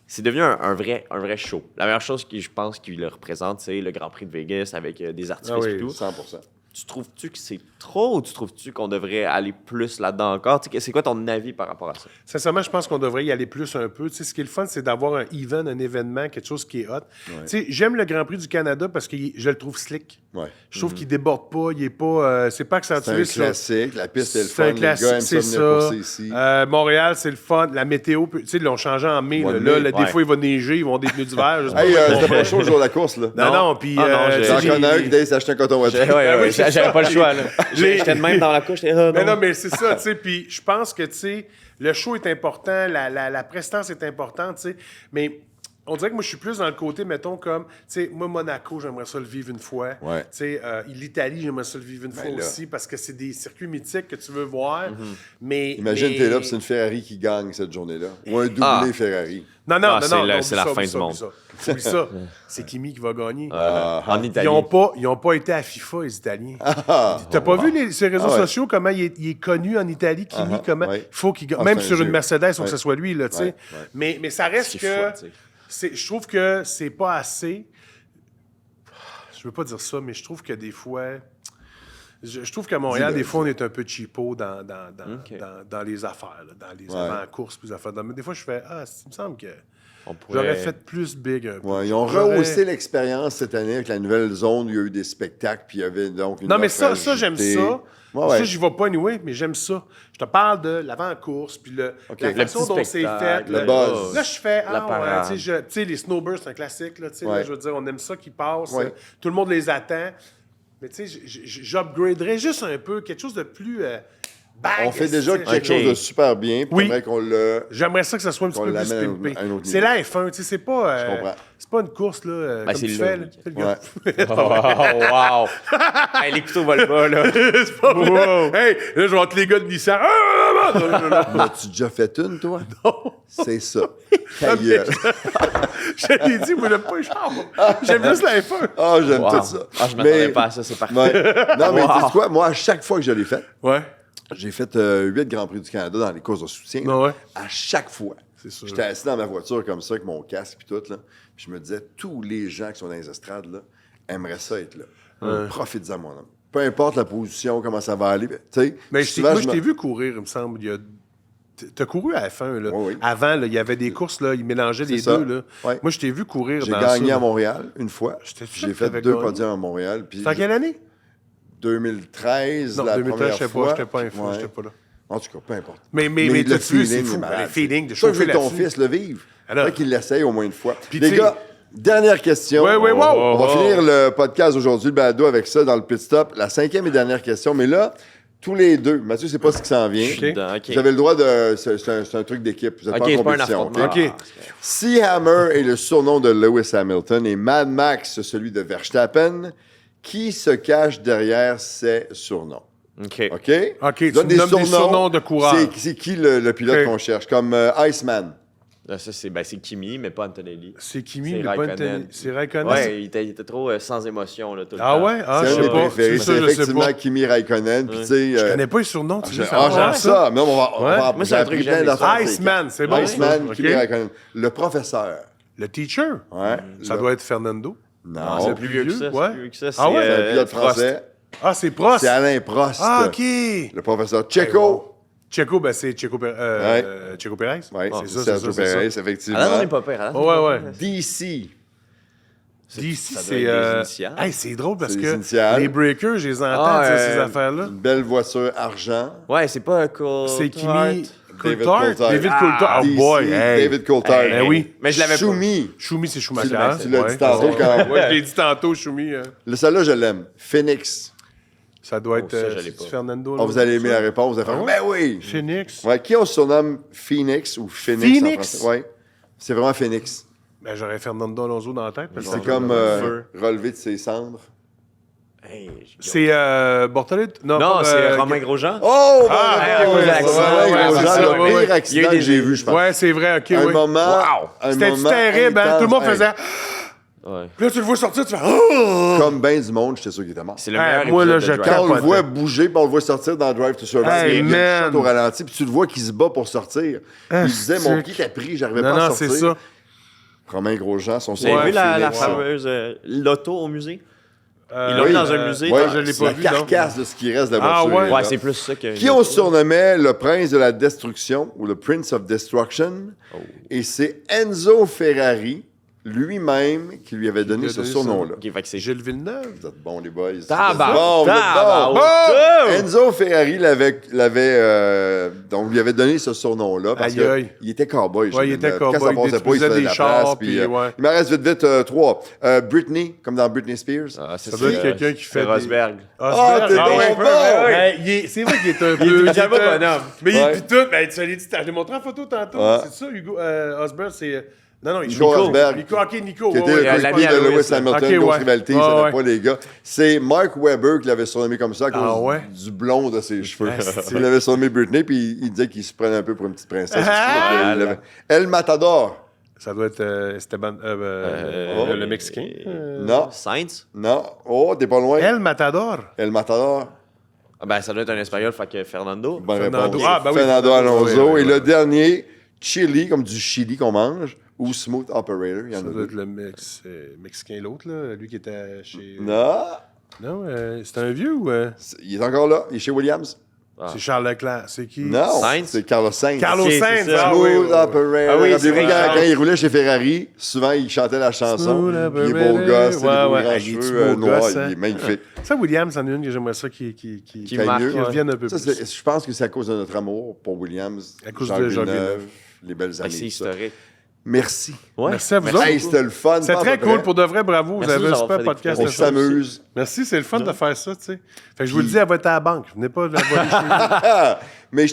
C'est devenu un vrai show. La meilleure chose que je pense qu'il le représente, c'est le Grand Prix de Vegas avec des artifices et tout. 100%. Tu trouves-tu que c'est trop ou tu trouves-tu qu'on devrait aller plus là-dedans encore? C'est quoi ton avis par rapport à ça? Sincèrement, je pense qu'on devrait y aller plus un peu. Tu sais, ce qui est le fun, c'est d'avoir un événement, quelque chose qui est hot. Tu sais, j'aime le Grand Prix du Canada parce que je le trouve slick. Je trouve qu'il déborde pas, il est pas... c'est pas accentué. C'est un classique, la piste est le fun, un classique, les gars aiment ça venir courser ici. Montréal, c'est le fun. La météo, tu sais, ils l'ont changé en mai. Des fois, il va neiger, ils vont des pneus d'hiver. Hey, c'était pas chaud le jour de la course, là. Non, puis... J'en connais un qui d'ailleurs s'est acheté un coton watch. J'avais pas le choix, là. J'étais de même dans la couche. Mais non, mais c'est ça, tu sais. Puis je pense que, tu sais, le show est important, la prestance est importante, tu sais. Mais on dirait que moi, je suis plus dans le côté, mettons, comme, tu sais, moi, Monaco, j'aimerais ça le vivre une fois. Tu sais, l'Italie, j'aimerais ça le vivre une fois aussi, parce que c'est des circuits mythiques que tu veux voir. Mais. Imagine, t'es là, puis c'est une Ferrari qui gagne cette journée-là. Ou un doublé Ferrari. Non, c'est la fin du monde. C'est ça. C'est Kimi qui va gagner. En Italie. Ils n'ont pas été à FIFA, les Italiens. T'as pas vu ces réseaux sociaux, comment il est connu en Italie, Kimi, comment il faut qu'il gagne. Même sur une Mercedes, il faut que ce soit lui, là, tu sais. Mais ça reste que... je trouve que c'est pas assez... Je veux pas dire ça, mais je trouve que des fois... Je trouve qu'à Montréal, des fois, on est un peu cheapo dans les affaires, là, dans les avant-courses, plus affaires. Mais des fois, je fais, il me semble que j'aurais fait plus big un peu. Ils ont rehaussé l'expérience cette année avec la nouvelle zone où il y a eu des spectacles, puis il y avait donc une... Non, mais ça j'aime ça. Ça, j'y vais pas anyway, mais j'aime ça. Je te parle de l'avant-course, puis la façon dont c'est fait. Le buzz. Là, je fais, tu sais, les snowbirds, c'est un classique, là, là, je veux dire, on aime ça qui passe. Tout le monde les attend. Mais tu sais, j'upgraderais juste un peu, quelque chose de plus... on fait déjà quelque chose de super bien, puis j'aimerais qu'on le... J'aimerais ça que ça soit un petit peu plus pimpé. C'est la F1, tu sais, c'est pas... Je comprends. C'est pas une course, là, comme tu fais, là. C'est le gars. Wow! Hey, les couteaux volent pas, là. C'est pas vrai. Hey, là, je vais entre les gars de Nissan. As-tu déjà fait une, toi? Non. C'est ça. Ta gueule. Je l'ai dit, moi, j'aime pas les chars. J'aime juste la F1. J'aime tout ça. Je m'attendais pas à ça, c'est parfait. Non, mais tu sais quoi? Moi, à chaque fois que je l'ai fait, Ouais. j'ai fait 8 Grands Prix du Canada dans les courses de soutien. À chaque fois. J'étais assis dans ma voiture comme ça, avec mon casque et tout. Là. Puis je me disais, tous les gens qui sont dans les estrades là, aimeraient ça être là. Profite-en, mon homme. Peu importe la position, comment ça va aller. Mais moi, je t'ai vu courir, il me semble. T'as couru à F1, là. Oui. Avant, là, il y avait des courses, là, ils mélangeaient les deux. Là. Moi, je t'ai vu courir J'ai dans gagné ça, à Montréal une fois. J'ai fait 2 podiums à Montréal. C'est en quelle année? 2013, non, la 2013, première fois. J'étais pas info, j'étais pas là. En tout cas, peu importe. Mais le feeling, c'est fou. malade. Le feeling de chauffer chauffer ton là-dessus. fils le vivre. Alors, qu'il l'essaye au moins une fois. Puis les gars, dernière question. On va finir le podcast aujourd'hui, le balado, avec ça dans le pit stop. La 5e et dernière question. Mais là, tous les deux, Mathieu, c'est pas ce qui s'en vient. Vous avez le droit de... C'est un truc d'équipe. Vous êtes pas en compétition. Si Hammer est le surnom de Lewis Hamilton et Mad Max celui de Verstappen, qui se cache derrière ces surnoms? OK, OK? tu donnes des surnoms de coureurs. C'est qui le pilote qu'on cherche? Comme Iceman. Ça, c'est Kimi, mais pas Antonelli. C'est Kimi, C'est mais pas Raikkonen. Anthony. C'est Raikkonen. Ouais, il était trop sans émotion là, tout le Ah temps. ouais? Ah, C'est je un de sais mes pas. préférés. Ça, C'est je sais effectivement pas. Kimi Raikkonen. Puis, tu sais, Je connais pas les surnoms, tu sais. j'aime ça. Mais on va Moi, c'est j'ai un appris truc plein j'aime, d'affaires. Iceman, c'est bon. Iceman, ça. Kimi OK. Raikkonen. Le professeur. Le teacher. Ouais. Ça doit être Fernando. Non, Non, c'est plus vieux que ça. Ouais. C'est plus vieux que ça. Ah ouais? c'est un pilote Frost. français. Ah, c'est Prost. C'est Alain Prost. Ah, OK. Le professeur Checo. Checo, ben c'est Checo Pérez. Oui, c'est ça, Sergio c'est ça. Pérez, effectivement. Alain, on n'est pas pire. Alain. Ouais. DC. D'ici, ça doit c'est. être des initiales. Hey, c'est drôle parce C'est des que initiales. les breakers, je les entends dire ces affaires-là. Une belle voiture argent. Ouais, c'est pas cool. C'est Kimi David Coulthard. Coulthard. David Coulthard. Oh DC, boy. Hey. David Coulthard. Ben oui. Mais je l'avais pas. Choumi. Schumi, c'est Schumacher. Tu l'as dit tantôt quand... Ouais, je l'ai dit tantôt, Schumi. Celle-là, je l'aime. Phoenix. Ça doit être ça, je l'ai pas. Fernando. Oh, vous allez aimer la réponse. Vous allez faire, ben oui. Phoenix. Ouais, qui on surnomme Phoenix ou Phoenix en Phoenix? français? Ouais. C'est vraiment Phoenix. Ben, j'aurais Fernando Alonso dans la tête. parce que C'est comme relevé de ses cendres. Hey, C'est Bortolet? Non, pas, c'est Romain Grosjean. Oh! Ah, bon, ouais, bon, ouais, bon, ouais, bon, c'est Jean, ça, le ouais, ouais. pire accident que j'ai vu, je pense. Ouais, c'est vrai, ok, Un oui. moment. un C'était moment terrible, hein? intense. Tout le monde Hey, faisait. Ouais. Puis là, tu le vois sortir, tu fais. Oh! Comme ben du monde, j'étais sûr qu'il était mort. C'est le Hey, meilleur moi, là, épisode de je Drive. Quand on le capotais. voit bouger, puis on le voit sortir dans Drive to Survive, Hey, il y a man. au ralenti, puis tu le vois qu'il se bat pour sortir. Il disait, mon c'est- pied t'a pris, j'arrivais Non, pas à non, sortir. c'est ça. Romain Grosjean, son Vous avez surnom, vu la Phoenix. fameuse loto au musée? Ils l'ont oui, mis dans un musée. Ouais, je l'ai c'est pas la vu, non. carcasse de ce qui reste de la Ah, voiture. ouais? là. Ouais, c'est plus ça que. Qui on surnommait le prince de la destruction ou le Prince of Destruction. Oh. Et c'est Enzo Ferrari lui-même qui lui avait donné lui a ce donné surnom-là. Ok, fait que c'est Gilles Villeneuve. Vous êtes bons, les boys. Tabarnak! Bon, vous êtes bons. Tabarnak! Enzo Ferrari donc lui avait donné ce surnom-là parce Aïe, aïe. qu'il était cowboy. Ouais, il était Quand ça cowboy, passait il pas, il se détruisait faisait de des la chars, place. puis ouais. Il me reste vite 3. Britney, comme dans Britney Spears. Ah, c'est Ça doit être quelqu'un qui fait. C'est Rosberg. Ah, t'es ouais. donc bon! Ouais, c'est vrai qu'il est un peu. est tellement bonhomme. Mais Ouais. il est tout. Ben, tu l'as dit, je l'ai montré en photo tantôt. Ouais. C'est ça, Hugo Osberg, c'est. Non, non, Nico Rosberg. Nico, ok, Nico. Qui était ouais, le ouais, coéquipier l'ami de à Lewis Lewis, Hamilton, ok, grosse ouais. rivalité, Ah, ça ouais. pas les gars. C'est Mark Webber qui l'avait surnommé comme ça à cause Ah, ouais? du blond de ses cheveux. Asti. Il avait surnommé Britney, puis il disait qu'il se prenait un peu pour une petite princesse. Ah, Il avait- El Matador. Ça doit être Esteban, le Mexicain. Non, Sainz? non. Oh, t'es pas loin. El Matador. El Matador. Ah, ben, ça doit être un espagnol, fait que Fernando. Bonne Fernando. réponse. Ah, ben oui, Fernando Fernando, Alonso. oui, oui, Et oui. le dernier, Chili, comme du chili qu'on mange, ou Smooth Operator. Il y en Ça a doit deux. être le Mexicain, l'autre, là. Lui qui était chez. Non, Non, c'est un vieux ou. il est encore là. Il est chez Williams. C'est Charles Leclerc. C'est qui? Non, Sainz? c'est Carlos Sainz. Carlos Ok, c'est Sainz. ça. Ah oui, Smooth oui, oui. Operator. Ah oui, c'est Rappelez-vous vrai, quand il roulait chez Ferrari, souvent il chantait la chanson. Smooth Il est beau Operator. gosse, il Ouais, a des ouais. grands Ah, il est-tu cheveux beau noirs, gosse, hein? il est magnifique. Ça, Williams, c'en est une que j'aimerais ça qui marque, revienne un peu Ça, plus. je pense que c'est à cause de notre amour pour Williams, À cause Jacques de Jacques Villeneuve, Villeneuve. les belles C'est années. tout ça. historique. Merci. Ouais. Merci à vous Hey, autres. c'était le fun. C'est pas à très peu cool. près. Pour de vrai, bravo. Vous Merci avez de un nous super avoir fait podcast. On de ça aussi. s'amuse. Merci, c'est le fun de faire ça, tu sais. Fait que je vous le dis, elle va être à la banque. Venez pas la voler chez nous. Mais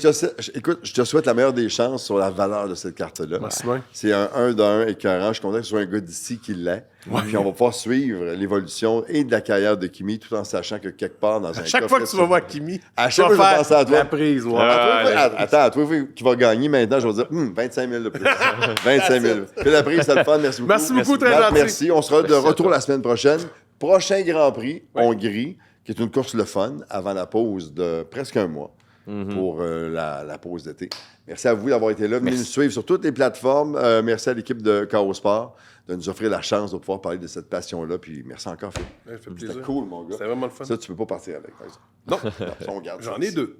écoute, je te souhaite la meilleure des chances sur la valeur de cette carte-là. Merci bien. C'est un 1 d'un écœurant. Je suis content que ce soit un gars d'ici qui l'ait. Puis on va pouvoir suivre l'évolution et de la carrière de Kimi tout en sachant que quelque part dans un Chaque fois que tu vas voir Kimi, À chaque fois que je vais penser à toi. la prise. Ouais. Attends, à toi qui va gagner maintenant, je vais dire 25 000 de plus. 25 000. Fais la prise, c'est le fun. Merci beaucoup. Merci beaucoup, très Matt, gentil. merci. On sera de retour la semaine prochaine. Prochain Grand Prix, Hongrie, qui est une course le fun avant la pause de presque un mois pour la pause d'été. Merci à vous d'avoir été là. Venez nous suivre sur toutes les plateformes. Merci à l'équipe de Chaos Sport de nous offrir la chance de pouvoir parler de cette passion-là. Puis merci encore, Phil. Ça fait C'était plaisir. cool, mon gars. C'était vraiment le fun. Ça, tu peux pas partir avec, par exemple. Non, ça, on garde ça. J'en ai deux.